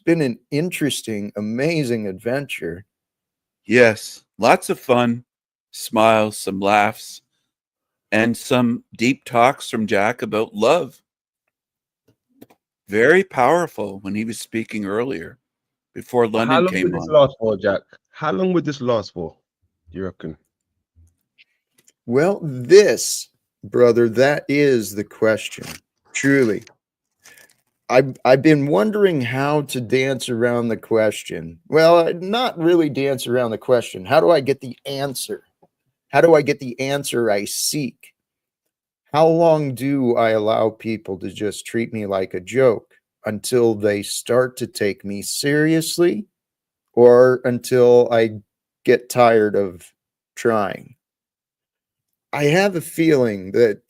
been an interesting, amazing adventure.
Yes. Lots of fun, smiles, some laughs, and some deep talks from Jack about love. Very powerful when he was speaking earlier before
How
London
long would
came
this
on.
last for, Jack? How long would this last for? You reckon?
Well, this, brother, that is the question. Truly. I've been wondering how to dance around the question. Well, not really dance around the question. How do I get the answer? How do I get the answer I seek? How long do I allow people to just treat me like a joke until they start to take me seriously or until I get tired of trying? I have a feeling that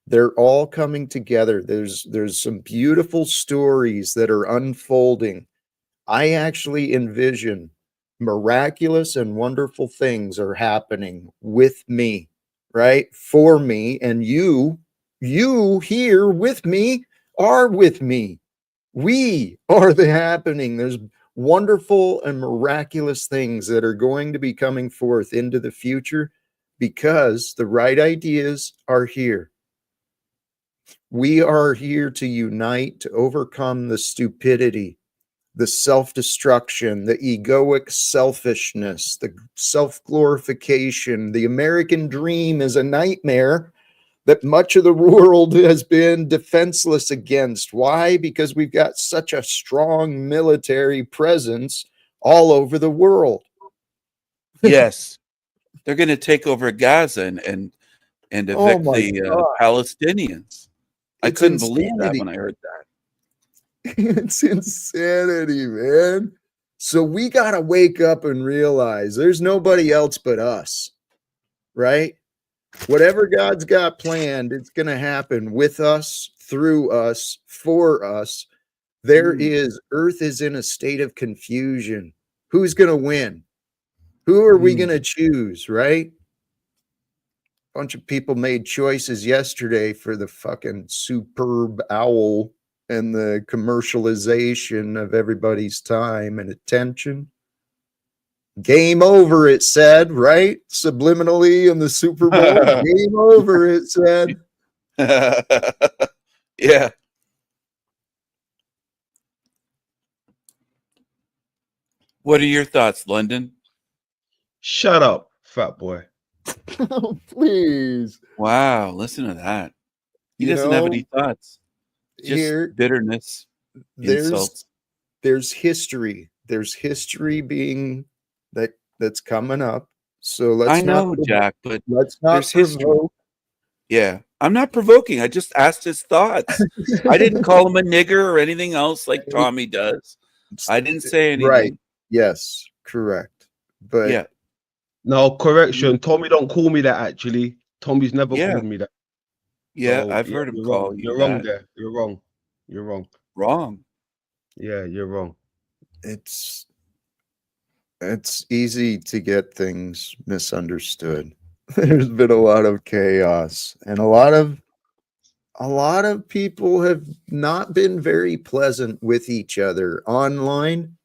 they're all coming together. There's some beautiful stories that are unfolding I actually envision miraculous and wonderful things are happening with me, right? For me, and you here with me are with me. We are the happening. There's wonderful and miraculous things that are going to be coming forth into the future because the right ideas are here. We are here to unite, to overcome the stupidity, the self-destruction, the egoic selfishness, the self-glorification. The American dream is a nightmare that much of the world has been defenseless against. Why? Because we've got such a strong military presence all over the world.
Yes, they're going to take over Gaza and
Oh
evict
my
the
God.
Palestinians. I
It's
couldn't believe that
insanity.
when I heard that.
It's insanity, man. So we got to wake up and realize there's nobody else but us, right? Whatever God's got planned, it's going to happen with us, through us, for us. Earth is in a state of confusion. Who's going to win? Who are we going to choose, right? Bunch of people made choices yesterday for the fucking superb owl and the commercialization of everybody's time and attention. Game over, it said, right? Subliminally in the Super Bowl. Game over, it said.
Yeah. What are your thoughts, London?
Shut up, fat boy.
Oh, please.
Wow, listen to that. He
You
doesn't have
know,
any thoughts. Just
here
bitterness,
there's
insults.
there's history. There's history being that's coming up. So
I know, Jack, but
let's
there's
not
history.
provoke.
Yeah. I'm not provoking. I just asked his thoughts. I didn't call him a nigger or anything else like Tommy does. I didn't say
Right.
anything.
Yes, correct. But
Yeah.
No, correction. Tommy don't call me that actually. Tommy's never
Yeah.
called me that.
Yeah,
So
I've heard him
you're
call
wrong.
you
You're wrong
that.
there. You're wrong. You're wrong.
Wrong.
Yeah, you're wrong.
it's easy to get things misunderstood. There's been a lot of chaos and a lot of people have not been very pleasant with each other online.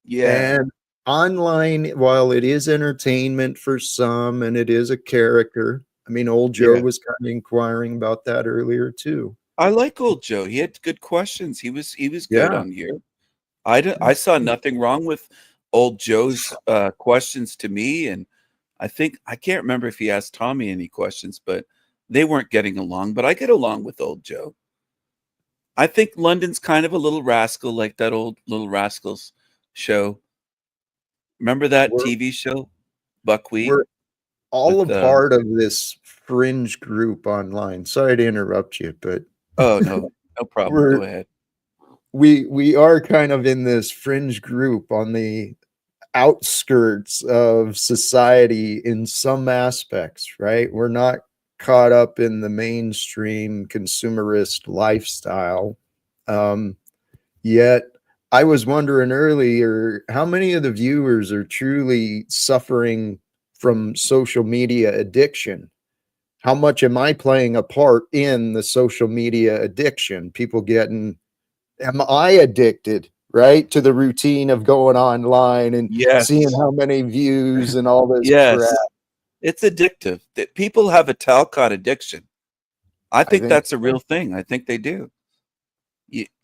Yeah.
And online, while it is entertainment for some and it is a character, I mean, old Joe
Yeah.
was kind of inquiring about that earlier too.
I like old Joe. He had good questions. He was good
Yeah.
on here. I saw nothing wrong with old Joe's questions to me, and I can't remember if he asked Tommy any questions, but they weren't getting along. But I get along with old Joe. I think London's kind of a little rascal, like that old Little Rascals show. Remember that
We're,
TV show, Buckwheat?
we're all a
With
part of this fringe group online. Sorry to interrupt you, but
oh no problem.
we're
Go ahead.
we are kind of in this fringe group on the outskirts of society in some aspects, right? We're not caught up in the mainstream consumerist lifestyle. Yet I was wondering earlier how many of the viewers are truly suffering from social media addiction. How much am I playing a part in the social media addiction? People getting, am I addicted, right, to the routine of going online and seeing
Yes.
how many views and all this crap?
Yes. It's addictive. That people have a Talcott addiction. I
I
think
think
that's a real thing. I think they do.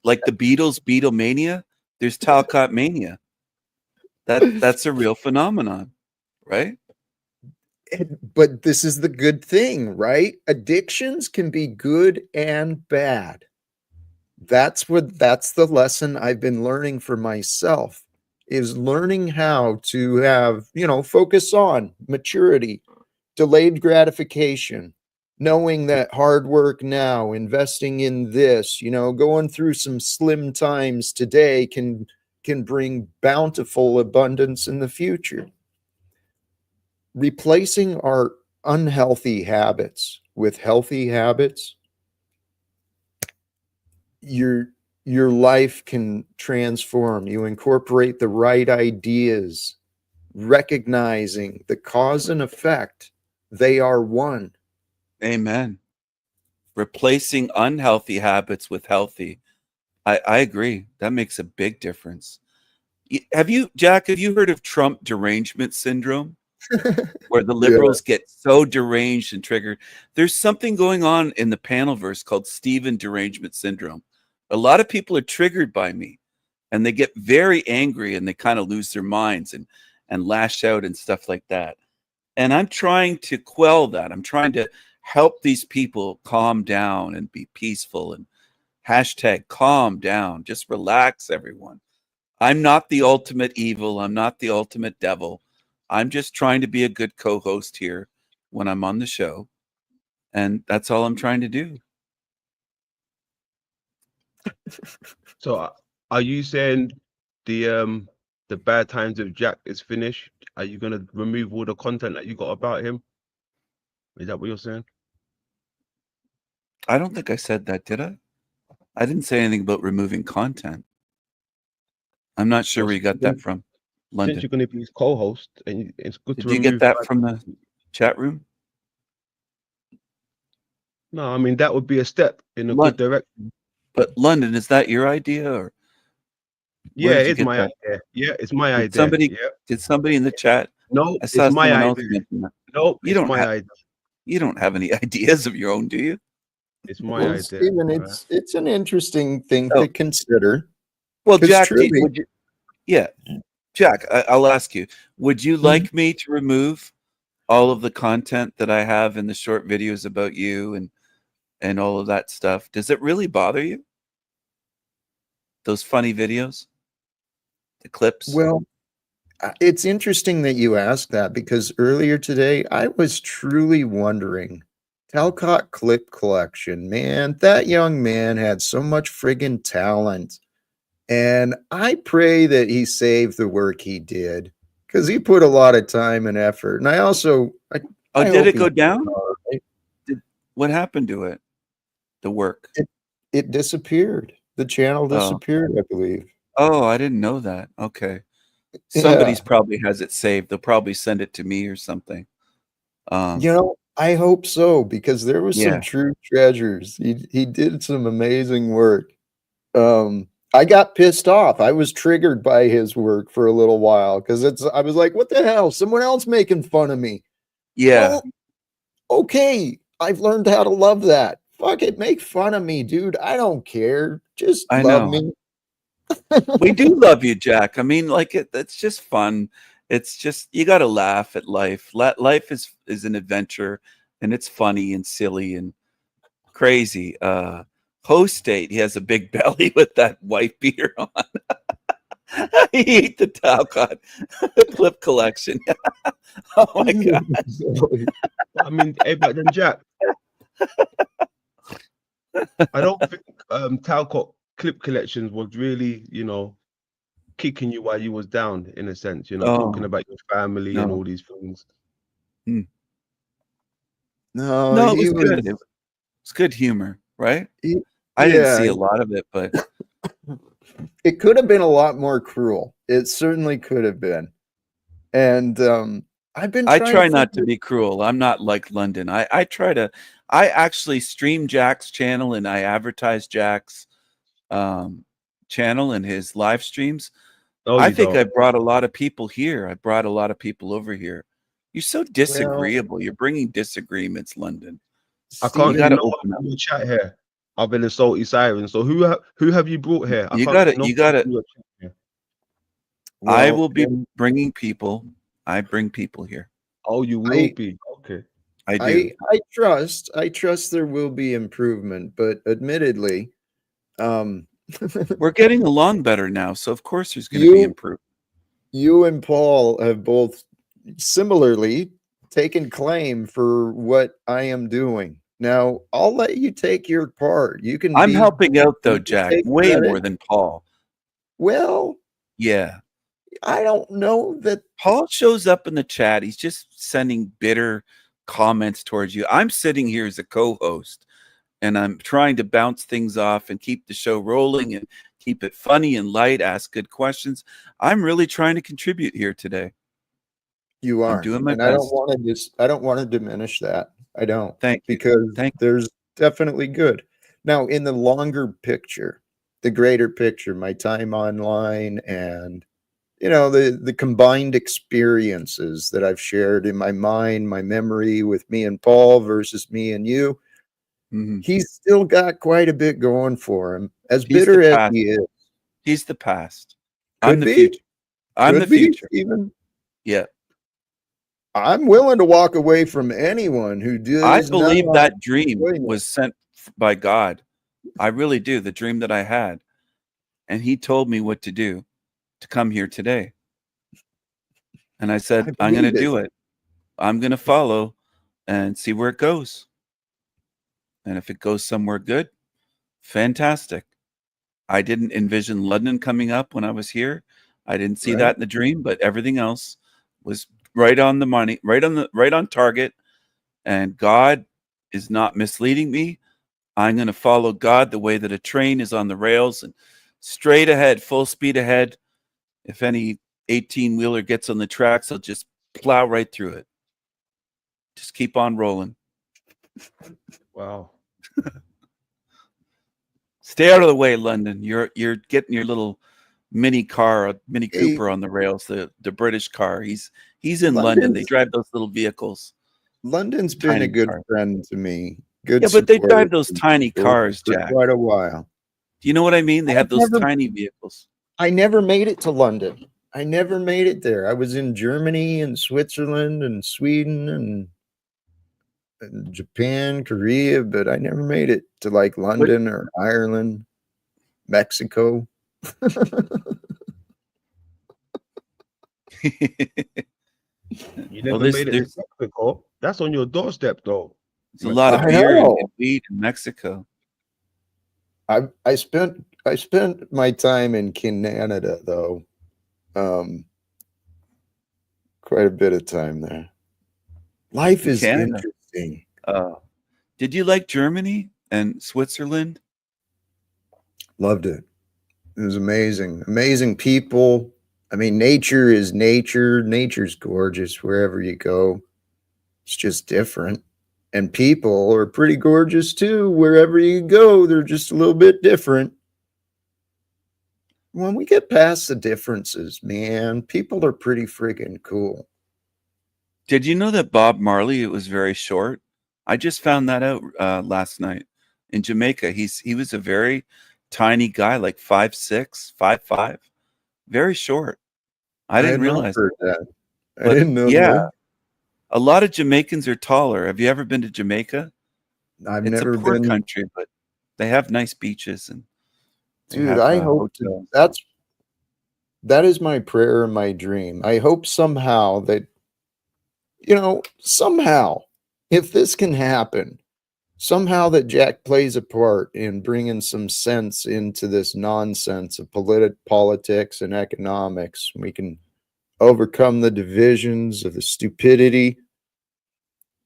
Like the Beatles, Beatlemania, there's Talcott mania. That's a real phenomenon, right?
but this is the good thing, right? Addictions can be good and bad. That's the lesson I've been learning for myself, is learning how to have, focus on maturity, delayed gratification, knowing that hard work now, investing in this, going through some slim times today can bring bountiful abundance in the future. Replacing our unhealthy habits with healthy habits, you're your life can transform. You incorporate the right ideas, recognizing the cause and effect, they are one.
Amen. Replacing unhealthy habits with healthy. I agree. That makes a big difference. Jack, have you heard of Trump derangement syndrome? Where the
Yeah.
liberals get so deranged and triggered. There's something going on in the panelverse called Stephen derangement syndrome. A lot of people are triggered by me, and they get very angry, and they kind of lose their minds and lash out and stuff like that. And I'm trying to quell that. I'm trying to help these people calm down and be peaceful, and hashtag calm down. Just relax, everyone. I'm not the ultimate evil. I'm not the ultimate devil. I'm just trying to be a good co-host here when I'm on the show. And that's all I'm trying to do.
So, are you saying the bad times of Jack is finished? Are you gonna remove all the content that you got about him? Is that what you're saying?
I don't think I said that, did I? I didn't say anything about removing content. I'm not sure
Well,
where you got that from.
since
London.
you're going to be his co-host, and it's good
Did
to
you get
remove
that from the chat room?
No, I mean that would be a step in a good direction.
But London, is that your idea, or where
Yeah,
did you
it's
get
my
that?
idea. Yeah, it's my
Did
idea.
somebody in the chat?
No,
I saw
it's my
someone else
idea.
mention that.
No,
You
it's
don't
my
have
idea.
you don't have any ideas of your own, do you?
It's my
Well,
idea.
Stephen,
All right.
it's an interesting thing
Oh.
to consider.
Well,
'Cause
Jack,
truly,
would you? Yeah, Jack, I'll ask you. Would you
Mhm.
like me to remove all of the content that I have in the short videos about you and all of that stuff? Does it really bother you? Those funny videos, the clips.
Well, it's interesting that you asked that because earlier today I was truly wondering. Talcott clip collection, man, that young man had so much friggin' talent. And I pray that he saved the work he did because he put a lot of time and effort. And I also, I
Did
hope
it
he's
go
doing
down?
all right.
What happened to it? The work.
It disappeared. The channel
Oh,
disappeared, I believe.
I didn't know that. Okay,
Yeah.
somebody's probably has it saved. They'll probably send it to me or something.
I hope so because there was some
Yeah.
true treasures. He did some amazing work. I got pissed off. I was triggered by his work for a little while because I was like, what the hell? Someone else making fun of me.
Yeah,
Well, okay. I've learned how to love that. Fuck it, make fun of me, dude. I don't care. Just
I
love
know.
me.
We do love you, Jack. I mean, like it's just fun. It's just you got to laugh at life. Life is an adventure, and it's funny and silly and crazy. Host state, he has a big belly with that white beater on. He ate the Talcott clip collection. Oh my god!
I mean, hey, but then Jack, I don't think Talcott clip collections was really, kicking you while you was down in a sense, talking
Oh
about your family and
no,
all these things.
No,
no, it
he
was good.
was.
It's good humor, right? I didn't
Yeah,
see a lot of it, but
it could have been a lot more cruel. It certainly could have been. And I've been
I
trying to
try not to
figure.
be cruel. I'm not like London. I actually stream Jack's channel and I advertise Jack's channel and his live streams.
No,
I
you
think
don't.
I brought a lot of people here. I brought a lot of people over here. You're so
Well,
disagreeable. You're bringing disagreements, London.
I
You
can't
got
see
Stephen,
to
no one
open up.
in the chat here other than Salty Siren. So who have you brought here? I
You
can't
got
see
to.
no
You got
one
to.
in your chat here.
I
well,
will be bringing people. I bring people here.
Oh, you will
I
be. Okay.
I do.
I trust there will be improvement, but admittedly, um,
We're getting along better now, so of course there's going to be
you
improvement.
you and Paul have both similarly taken claim for what I am doing. Now, I'll let you take your part.
I'm helping out though,
You can
Jack,
take
way
credit.
more than Paul.
Well,
Yeah.
I don't know that.
Paul shows up in the chat. He's just sending bitter comments towards you. I'm sitting here as a co-host and I'm trying to bounce things off and keep the show rolling and keep it funny and light, ask good questions. I'm really trying to contribute here today.
You
I'm
are,
doing my
and I don't
best.
want to I don't want to diminish that. I don't,
Thank you.
because
Thank you.
there's definitely good. Now, in the longer picture, the greater picture, my time online and the combined experiences that I've shared in my mind, my memory with me and Paul versus me and you,
Mhm.
he's still got quite a bit going for him. As
He's the
bitter as
past.
he is,
He's the past. I'm
could
the
be,
future. I'm the
could be,
future.
even.
Yeah.
I'm willing to walk away from anyone who
I
does not
believe that dream
join me.
was sent by God. I really do. The dream that I had. And he told me what to do to come here today. And I
I
said, I'm going to
believe it.
do it. I'm going to follow and see where it goes. And if it goes somewhere good, fantastic. I didn't envision London coming up when I was here. I didn't see
Right.
that in the dream, but everything else was right on the money, right on target. And God is not misleading me. I'm going to follow God the way that a train is on the rails and straight ahead, full speed ahead. If any 18-wheeler gets on the tracks, I'll just plow right through it. Just keep on rolling.
Wow.
Stay out of the way, London. You're getting your little mini car, a Mini
Hey,
Cooper on the rails, the British car. He's in London. They
London's
drive those little vehicles,
London's been a
tiny
good
cars.
friend to me. Good
Yeah, but they
supporter
drive those tiny cars,
for
Jack.
quite a while.
Do you know what I mean? They have those
never-
tiny vehicles.
I never made it to London. I never made it there. I was in Germany and Switzerland and Sweden and Japan, Korea, but I never made it to like London or Ireland, Mexico.
You
Well,
never made it to
there's
Mexico. That's on your doorstep, though.
a lot of
I
beer and
know.
weed in Mexico.
I spent my time in Canada though. Quite a bit of time there. Life
In
is
Canada.
interesting.
Did you like Germany and Switzerland?
Loved it. It was amazing. Amazing people. I mean, nature is nature. Nature's gorgeous wherever you go. It's just different. And people are pretty gorgeous too. Wherever you go, they're just a little bit different. When we get past the differences, man, people are pretty friggin' cool.
Did you know that Bob Marley, it was very short? I just found that out last night in Jamaica. He was a very tiny guy, like 5'6", 5'5", very short. I
I
didn't
had not
realize
heard
it.
that. I
But
didn't know
yeah,
that.
a lot of Jamaicans are taller. Have you ever been to Jamaica?
I've
It's a
never
poor
been.
country, but they have nice beaches and they
Dude,
have
I hope
hotels.
that is my prayer and my dream. I hope somehow that, somehow, if this can happen, somehow that Jack plays a part in bringing some sense into this nonsense of politics and economics. We can overcome the divisions of the stupidity.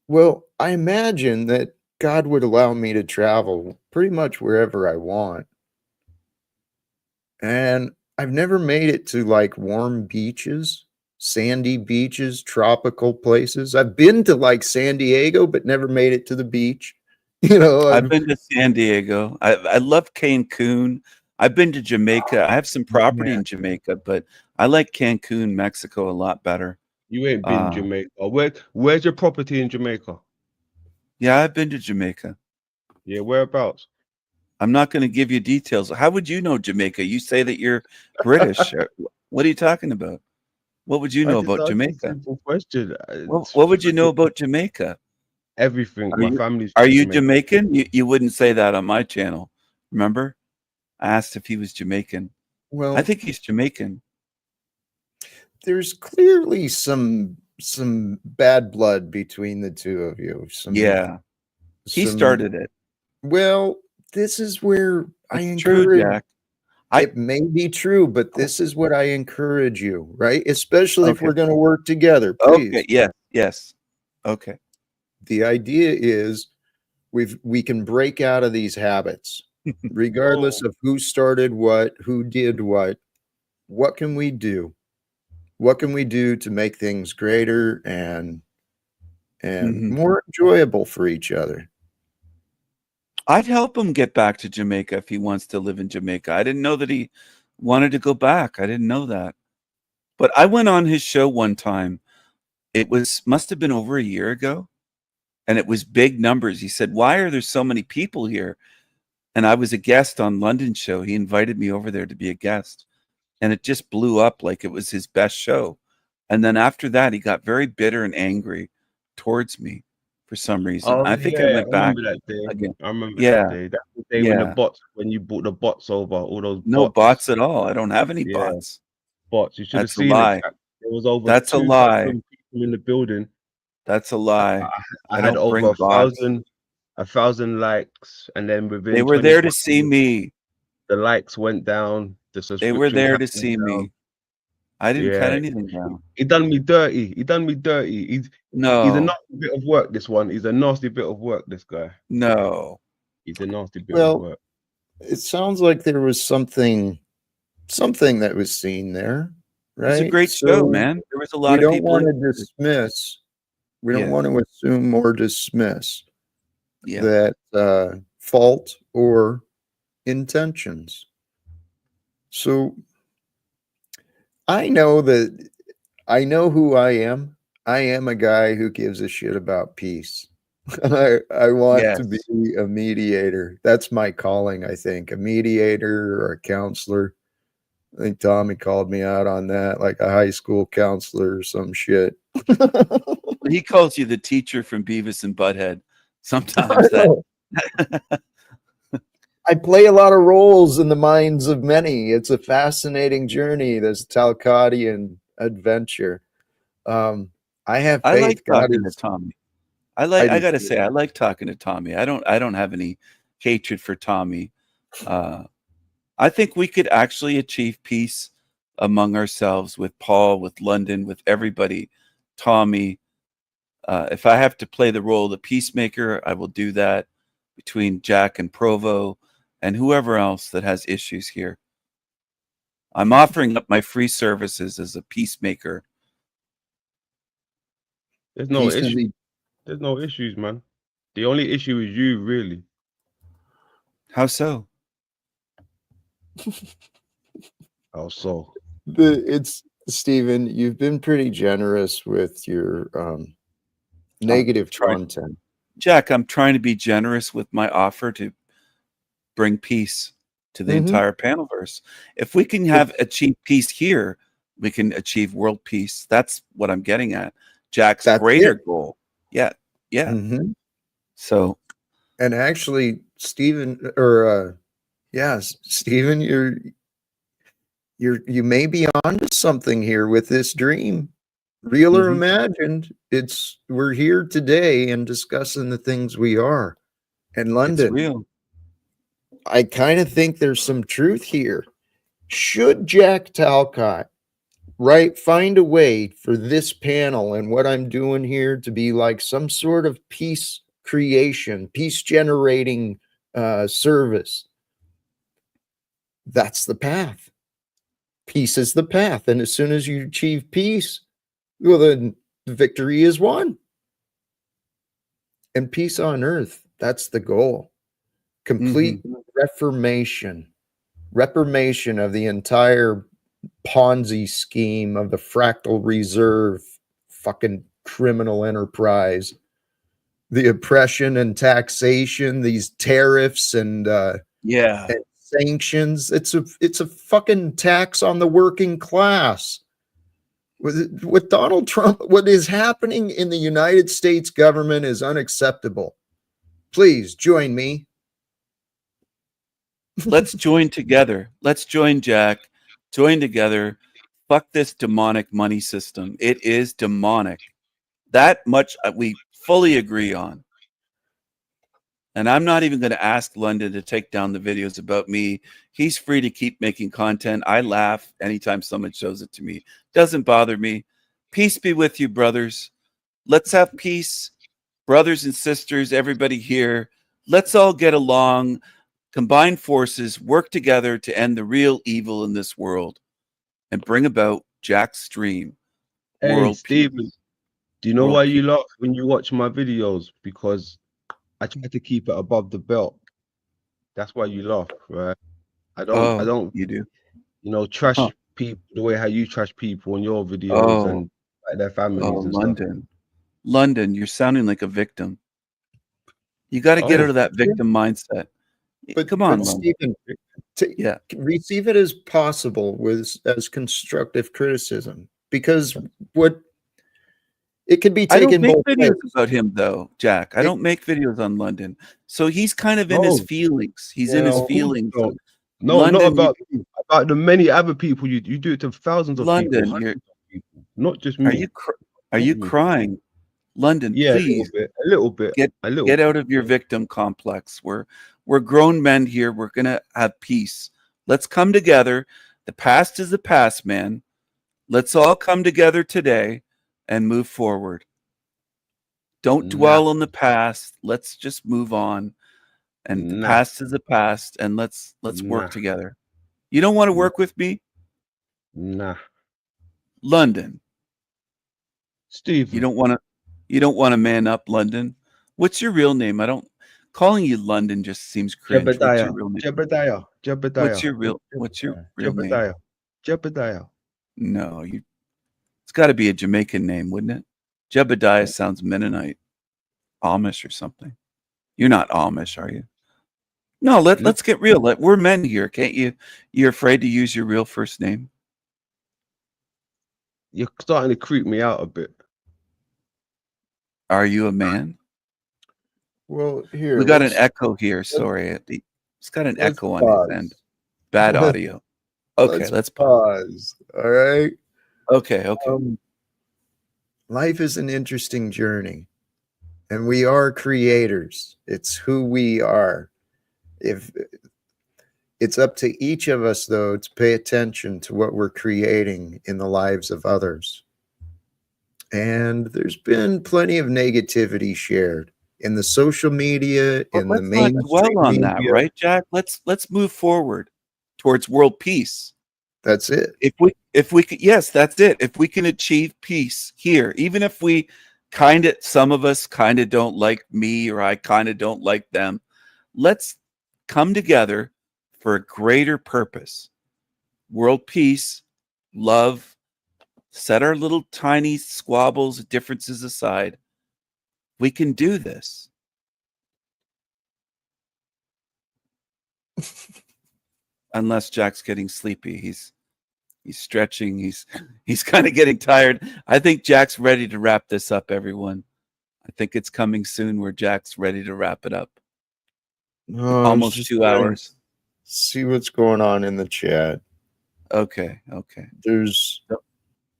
Well, I imagine that God would allow me to travel pretty much wherever I want. And I've never made it to like warm beaches, sandy beaches, tropical places. I've been to like San Diego, but never made it to the beach.
I've been to San Diego. I love Cancun. I've been to Jamaica. I have some property in Jamaica, but I like Cancun, Mexico a lot better.
You ain't been Jamaica. Where's your property in Jamaica?
Yeah, I've been to Jamaica.
Yeah, whereabouts?
I'm not going to give you details. How would you know Jamaica? You say that you're British. What are you talking about? What would you
I
know
just
about
asked a
Jamaica?
simple question.
What would you know about Jamaica?
Everything. My family's
Are
from
you
Jamaica.
Jamaican? You wouldn't say that on my channel. Remember? I asked if he was Jamaican.
Well,
I think he's Jamaican.
there's clearly some bad blood between the two of you.
Yeah. He started it.
Well, this is where I
It's true,
encourage.
Jack.
It may be true, but this is what I encourage you, right? Especially if
Okay.
we're going to work together, please.
Okay. Yes. Okay.
The idea is We can break out of these habits, regardless of who started what, who did what. What can we do? What can we do to make things greater and more enjoyable for each other?
I'd help him get back to Jamaica if he wants to live in Jamaica. I didn't know that he wanted to go back. I didn't know that. But I went on his show one time. It must have been over a year ago, and it was big numbers. He said, "Why are there so many people here?" And I was a guest on London's show. He invited me over there to be a guest, and it just blew up like it was his best show. And then after that, he got very bitter and angry towards me for some reason.
Oh
I think I
yeah, I
went back
remember that day.
again.
I remember that
Yeah,
day. That's the day
yeah.
when you brought the bots over, all those
No
bots.
bots at all. I don't have any
Yeah,
bots.
bots. You should have
That's a
seen it,
lie.
Jack. There was over
That's a lie.
2,000 people in the building.
That's a lie.
I
I
had
don't
over
bring bots.
a thousand likes, and then
They
within
were there
24
to see
hours,
me.
the likes went down, the
They were
subscription
there
count
to
went
see
down.
me. I didn't cut
Yeah,
anything down.
he done me dirty. He done me dirty. He's a
No,
nasty bit of work. This one, he's a nasty bit of work. This guy,
no.
he's a nasty bit of
Well,
work.
it sounds like there was something that was seen there,
It was a
right?
great show, man. There was a lot
we
of
don't
people.
want to dismiss. We don't
Yeah.
want to assume or dismiss
Yeah.
that fault or intentions. So I know who I am. I am a guy who gives a shit about peace. I want to be
Yes.
a mediator. That's my calling, I think. A mediator or a counselor. I think Tommy called me out on that, like a high school counselor or some shit.
He calls you the teacher from Beavis and Butthead.
I
Sometimes that.
know. I play a lot of roles in the minds of many. It's a fascinating journey, this Talcottian adventure. I have
I like
faith. God
talking to
is.
Tommy.
I
I
do
gotta
too.
say, I like talking to Tommy. I don't have any hatred for Tommy. I think we could actually achieve peace among ourselves with Paul, with London, with everybody. Tommy. If I have to play the role of the peacemaker, I will do that between Jack and Provo and whoever else that has issues here. I'm offering up my free services as a peacemaker.
There's no
Peace can
issue.
be.
There's no issues, man. The only issue is you, really.
How so?
How so?
It's Stephen. You've been pretty generous with your negative content.
Jack, I'm trying to be generous with my offer to bring peace to the entire panelverse. If we can achieve peace here, we can achieve world peace. That's what I'm getting at. Jack's greater goal. Yeah. Yeah.
Mm-hmm.
So,
and actually, Stephen, Stephen, you may be onto something here with this dream, real or imagined. We're here today and discussing the things we are. And London,
it's real.
I kind of think there's some truth here. Should Jack Talcott find a way for this panel and what I'm doing here to be like some sort of peace creation, peace generating service? That's the path. Peace is the path. And as soon as you achieve peace, well, then victory is won. And peace on earth, that's the goal. Complete reformation of the entire Ponzi scheme of the fractal reserve fucking criminal enterprise, the oppression and taxation, these tariffs and sanctions. It's a fucking tax on the working class. With Donald Trump, what is happening in the United States government is unacceptable. Please join me.
Let's join together. Let's join Jack. Join together. Fuck this demonic money system. It is demonic. That much we fully agree on. And I'm not even going to ask London to take down the videos about me. He's free to keep making content. I laugh anytime someone shows it to me. Doesn't bother me. Peace be with you, brothers. Let's have peace. Brothers and sisters, everybody here. Let's all get along, combine forces, work together to end the real evil in this world and bring about Jack's dream,
Hey,
world
Stephen,
peace.
do you know
World
why you
peace.
laugh when you watch my videos? Because I try to keep it above the belt. That's why you laugh, right? I
Oh,
don't,
you do? Huh.
trash people the way how you trash people on your videos
Oh,
and like their families and stuff.
London, you're sounding like a victim. You got to get out
Oh,
of that victim mindset. Come on,
But
London.
Stephen,
Yeah.
receive it as possible with as constructive criticism, because what it could be
I don't
taken
make
both ways.
videos about him though, Jack. I
It,
don't make videos on London. So he's kind of in his
no,
feelings. He's in his
of
well,
course
feelings.
not. No, not
London,
about me, about the many other people. You do it to thousands of people,
London,
hundreds of people, not just
are
me.
you are you
Not me.
crying? London,
Yeah, a little
please
bit, a little bit,
get
a little
get
bit.
out of your victim complex. We're grown men here. We're gonna have peace. Let's come together. The past is the past, man. Let's all come together today and move forward. Don't
Nah,
dwell on the past. Let's just move on. And the
nah,
past is the past, and let's work
nah,
together. You don't want to
nah,
work with me?
nah.
London. You
Stephen,
don't want to man up, London. What's your real name? I don't calling you London just seems cringe. What's your
Jebediah,
real name?
Jebediah,
What's
Jebediah,
your
not
real name?
Jebediah, Jebediah.
No, it's got to be a Jamaican name, wouldn't it? Jebediah sounds Mennonite, Amish or something. You're not Amish, are you? No,
Look,
let's get real. We're men here, can't you? You're afraid to use your real first name?
you're starting to creep me out a bit.
Are you a man?
well, here
We got an
let's
echo here. Sorry, it's got an
let's
echo on his end.
pause.
Bad
Let's
audio. Okay,
let's
let's pause.
pause. All right.
Okay.
Life is an interesting journey, and we are creators. It's who we are. If it's up to each of us, though, to pay attention to what we're creating in the lives of others. And there's been plenty of negativity shared in the social media,
But
in the
let's not
mainstream
dwell on that,
media.
right, Jack? Let's move forward towards world peace.
That's it.
If we could, yes, that's it. If we can achieve peace here, even if we some of us kind of don't like me, or I kind of don't like them, let's come together for a greater purpose. World peace, love, set our little tiny squabbles, differences aside. We can do this. Unless Jack's getting sleepy. He's stretching. He's kind of getting tired. I think Jack's ready to wrap this up, everyone. I think it's coming soon where Jack's ready to wrap it up.
No, I was
Almost
just
2
trying to
hours.
see what's going on in the chat.
Okay.
There's,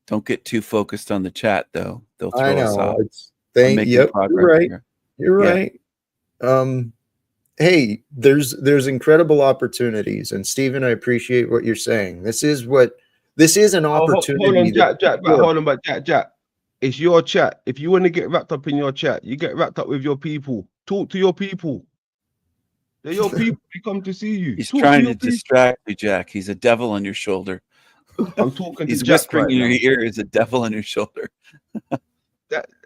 Don't get too focused on the chat, though. They'll
I
throw us
know
off.
it's
I'm making
yep, you're
progress
right.
here.
You're
Yeah.
right. Hey, there's incredible opportunities, and Stephen, I appreciate what you're saying. This is an
Oh, hold
opportunity
on,
that
Jack,
sure,
hold on, but Jack. It's your chat. If you want to get wrapped up in your chat, you get wrapped up with your people. Talk to your people. They're your people. They come to see you.
He's
Talk to
trying
your
to
people.
distract you, Jack. He's a devil on your shoulder.
I'm talking to
He's
Jack
whispering
right
in your
now.
ear. Is a devil on your shoulder.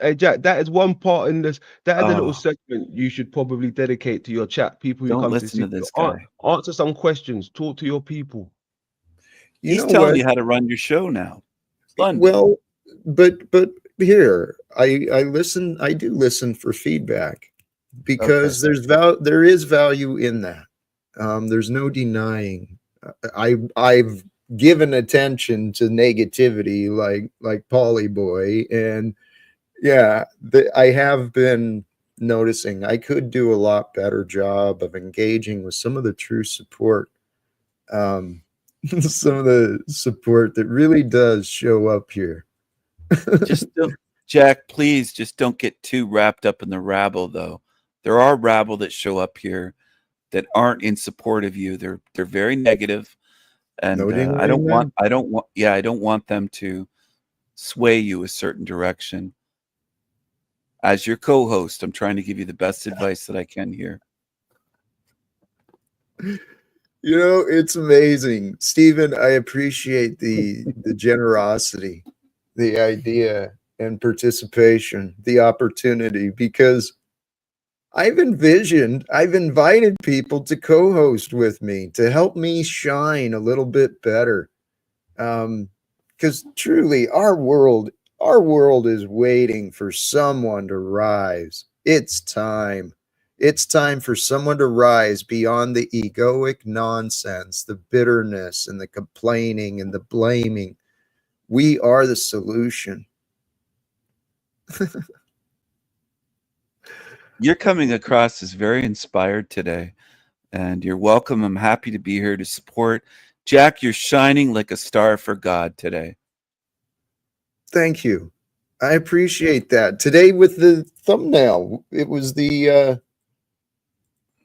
Hey, Jack, that is one part in this. That is a little
Oh,
segment you should probably dedicate to your chat. People who
don't
come to
listen
see
to
you.
this guy.
Answer some questions. Talk to your people.
you
He's
know
telling
what?
you how to run your show now. London.
Well, but here, I listen. I do listen for feedback, because there is value in that. There's no denying. I've given attention to negativity, like Polly Boy, and yeah, I have been noticing I could do a lot better job of engaging with some of the true support. Some of the support that really does show up here.
Just don't, Jack, please just don't get too wrapped up in the rabble, though. There are rabble that show up here that aren't in support of you. They're very negative, and
No
I don't want
dingling.
I don't want them to sway you a certain direction. As your co-host, I'm trying to give you the best advice that I can here.
You know, it's amazing. Stephen, I appreciate the generosity, the idea and participation, the opportunity, because I've invited people to co-host with me to help me shine a little bit better. Because truly our world is waiting for someone to rise. It's time. It's time for someone to rise beyond the egoic nonsense, the bitterness and the complaining and the blaming. We are the solution.
You're coming across as very inspired today, and you're welcome. I'm happy to be here to support. Jack, you're shining like a star for God today.
Thank you. I appreciate that. Today with the thumbnail, it was the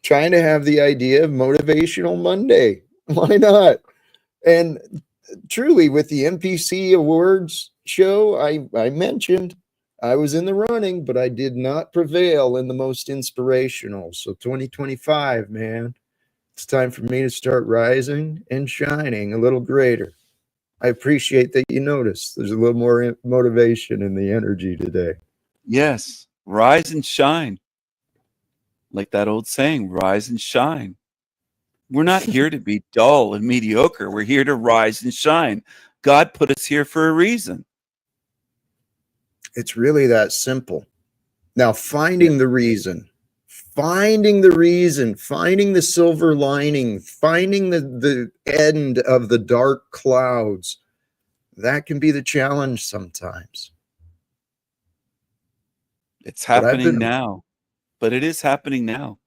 trying to have the idea of Motivational Monday. Why not? And truly, with the NPC Awards show, I mentioned I was in the running, but I did not prevail in the most inspirational. So 2025, man, it's time for me to start rising and shining a little greater. I appreciate that you noticed. There's a little more motivation in the energy today.
Yes, rise and shine. Like that old saying, rise and shine. We're not here to be dull and mediocre. We're here to rise and shine. God put us here for a reason.
It's really that simple. Now,
Yeah.
finding the reason, finding the reason, finding the silver lining, finding the end of the dark clouds, that can be the challenge sometimes.
It's
But I've
happening
been,
now. But it is happening now.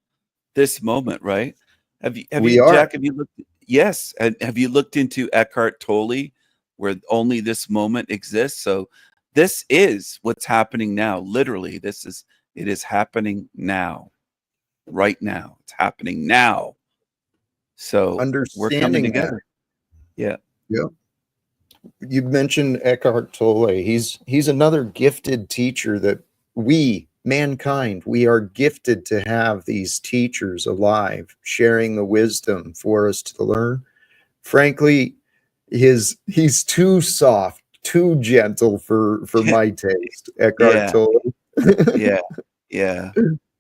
This moment, right?
we
Jack,
are.
have you looked yes, and have you looked into Eckhart Tolle where only this moment exists? So this is what's happening now. Literally, it is happening now. Right now. It's happening now. So we're coming
Understanding that.
together. Yeah.
Yeah. You mentioned Eckhart Tolle. He's another gifted teacher that we, mankind, we are gifted to have these teachers alive, sharing the wisdom for us to learn. Frankly, he's too soft, too gentle for my taste. Eckhart
Yeah.
Tolle.
Yeah. Yeah.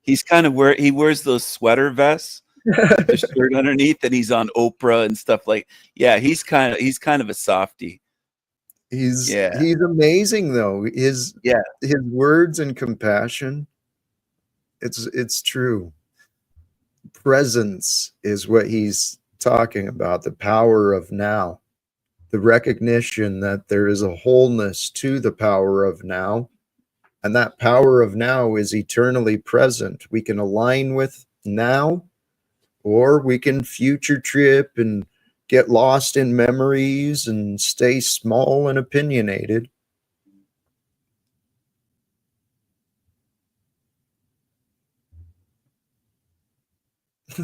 He wears those sweater vests with the shirt underneath, and he's on Oprah and stuff like. Yeah, he's kind of a softie. Yeah,
He's amazing though.
yeah,
His words and compassion. It's true. Presence is what he's talking about. The power of now. The recognition that there is a wholeness to the power of now. And that power of now is eternally present. We can align with now, or we can future trip and get lost in memories and stay small and opinionated.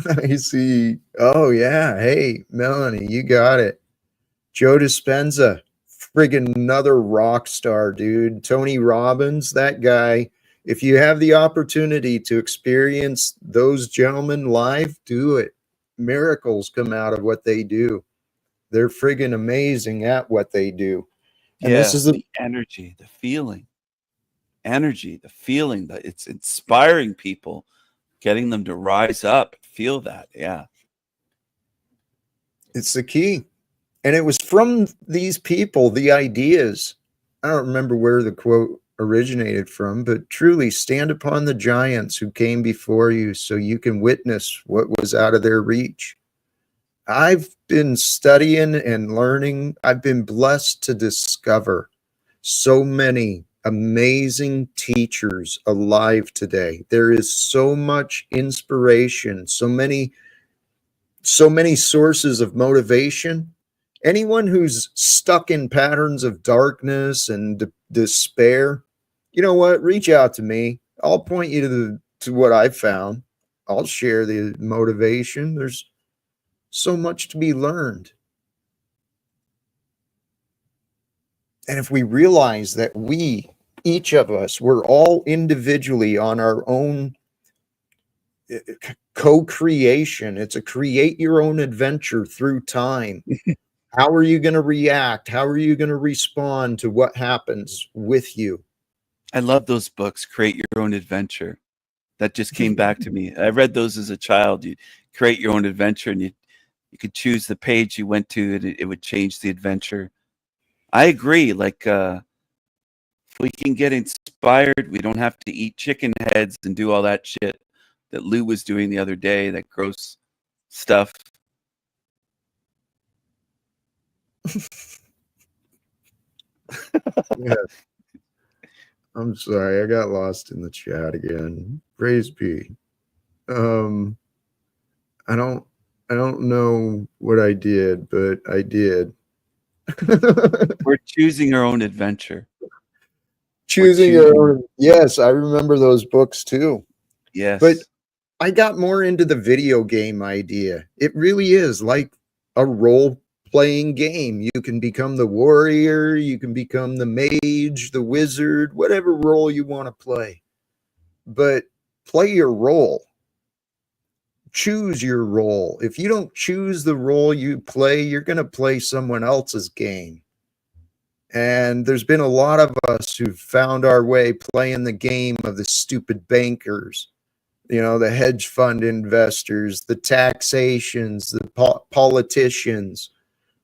I see. Oh, yeah. Hey, Melanie, you got it. Joe Dispenza, friggin' another rock star, dude. Tony Robbins, that guy. If you have the opportunity to experience those gentlemen live, do it. Miracles come out of what they do. They're friggin' amazing at what they do. And this
yeah.
is a
The energy, the feeling, the feeling that it's inspiring people, getting them to rise up, feel that. Yeah,
it's the key. And it was from these people, the ideas. I don't remember where the quote originated from, but truly stand upon the giants who came before you so you can witness what was out of their reach. I've been studying and learning. I've been blessed to discover so many amazing teachers alive today. There is so much inspiration, so many sources of motivation. Anyone who's stuck in patterns of darkness and despair, you know what? Reach out to me. I'll point you to what I've found. I'll share the motivation. There's so much to be learned. And if we realize that each of us, we're all individually on our own co-creation. It's a create your own adventure through time. How are you going to react? How are you going to respond to what happens with you?
I love those books, Create Your Own Adventure. That just came back to me. I read those as a child. You create your own adventure, and you could choose the page you went to, and it would change the adventure. I agree. Like, if we can get inspired, we don't have to eat chicken heads and do all that shit that Lou was doing the other day, that gross stuff.
Yeah. I'm sorry, I got lost in the chat again. Praise P. I don't know what I did, but I did.
We're choosing our own adventure.
Choosing your own. Yes, I remember those books too.
Yes.
But I got more into the video game idea. It really is like a role-playing game. You can become the warrior, you can become the mage, the wizard, whatever role you want to play. But play your role. Choose your role. If you don't choose the role you play, you're going to play someone else's game. And there's been a lot of us who've found our way playing the game of the stupid bankers, you know, the hedge fund investors, the taxations, the politicians.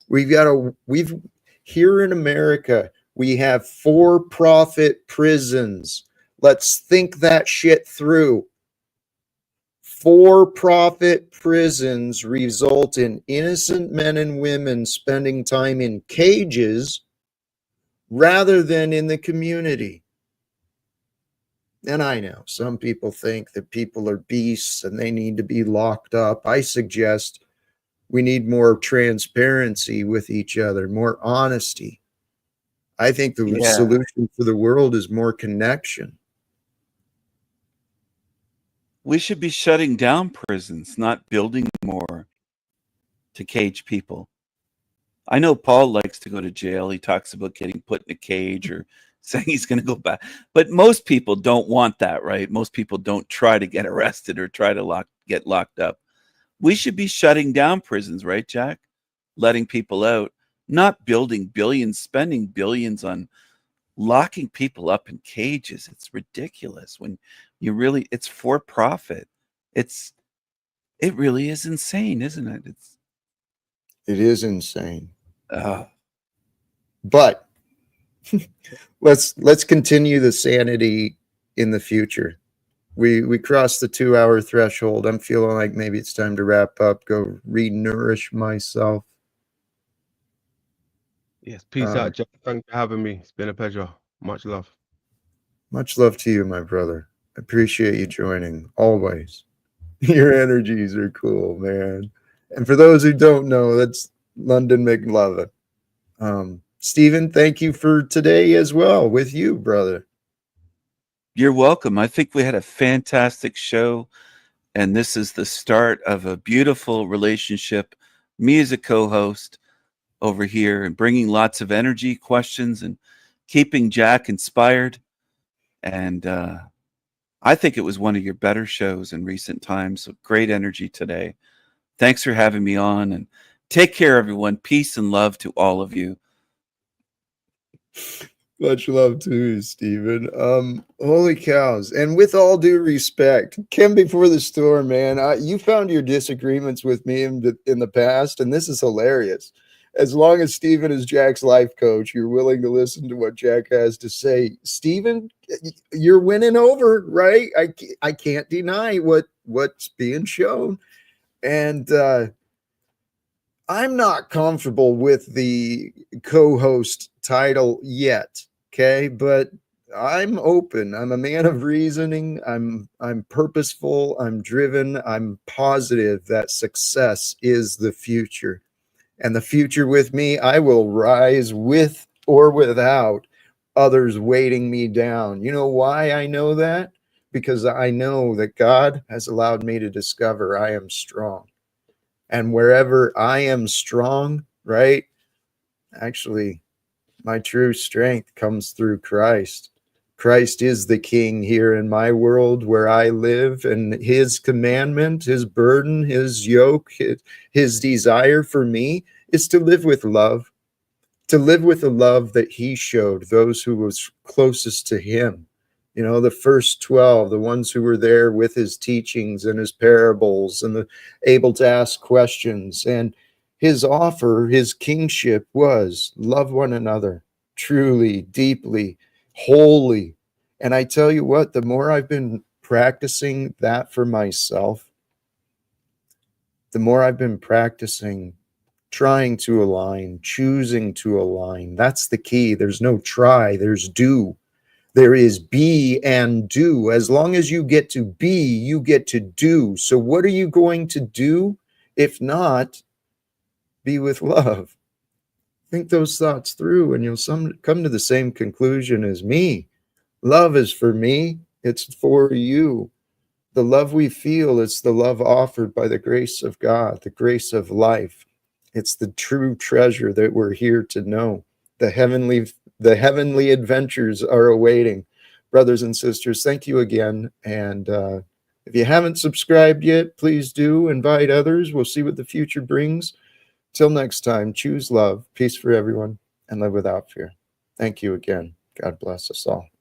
We've here in America, we have for-profit prisons. Let's think that shit through. For-profit prisons result in innocent men and women spending time in cages rather than in the community. And I know some people think that people are beasts and they need to be locked up. I suggest we need more transparency with each other, more honesty. I think the solution for the world is more connection.
We should be shutting down prisons, not building more to cage people. I know Paul likes to go to jail. He talks about getting put in a cage or saying he's going to go back. But most people don't want that, right? Most people don't try to get arrested or try to get locked up. We should be shutting down prisons, right, Jack? Letting people out, not building billions, spending billions on locking people up in cages. It's ridiculous when you really, it's for profit. It really is insane, isn't it?
It is insane. But let's continue the sanity in the future. We crossed the 2-hour threshold. I'm feeling like maybe it's time to wrap up, go re-nourish myself.
Yes, peace out, Jack. Thanks for having me. It's been a pleasure. Much love.
Much love to you, my brother. Appreciate you joining, always. Your energies are cool, man. And for those who don't know, that's London McLovin. Stephen, thank you for today as well with you, brother.
You're welcome. I think we had a fantastic show, and this is the start of a beautiful relationship. Me as a co-host over here and bringing lots of energy, questions, and keeping Jack inspired. And I think it was one of your better shows in recent times. So great energy today. Thanks for having me on, and take care, everyone. Peace and love to all of you.
Much love to you, Stephen. Holy cows. And with all due respect, Kim before the storm, man, you found your disagreements with me in the past, and this is hilarious. As long as Stephen is Jack's life coach, you're willing to listen to what Jack has to say. Stephen, you're winning over, right? I can't deny what's being shown. And I'm not comfortable with the co-host title yet, okay? But I'm open. I'm a man of reasoning. I'm purposeful. I'm driven. I'm positive that success is the future. And the future with me, I will rise with or without others weighting me down. You know why I know that? Because I know that God has allowed me to discover I am strong. And wherever I am strong, right? Actually, my true strength comes through Christ. Christ is the King here in my world where I live, and his commandment, his burden, his yoke, his desire for me is to live with love, to live with the love that he showed those who was closest to him. You know, the first 12, the ones who were there with his teachings and his parables and able to ask questions. And his offer, his kingship was love one another truly, deeply, wholly. And I tell you what, the more I've been practicing that for myself, the more I've been practicing trying to align, choosing to align. That's the key. There's no try, there's do. There is be and do. As long as you get to be, you get to do. So what are you going to do? If not, be with love. Think those thoughts through and you'll come to the same conclusion as me. Love is for me. It's for you. The love we feel is the love offered by the grace of God, the grace of life. It's the true treasure that we're here to know. The heavenly adventures are awaiting. Brothers and sisters, thank you again. And if you haven't subscribed yet, please do invite others. We'll see what the future brings. Till next time, choose love, peace for everyone, and live without fear. Thank you again. God bless us all.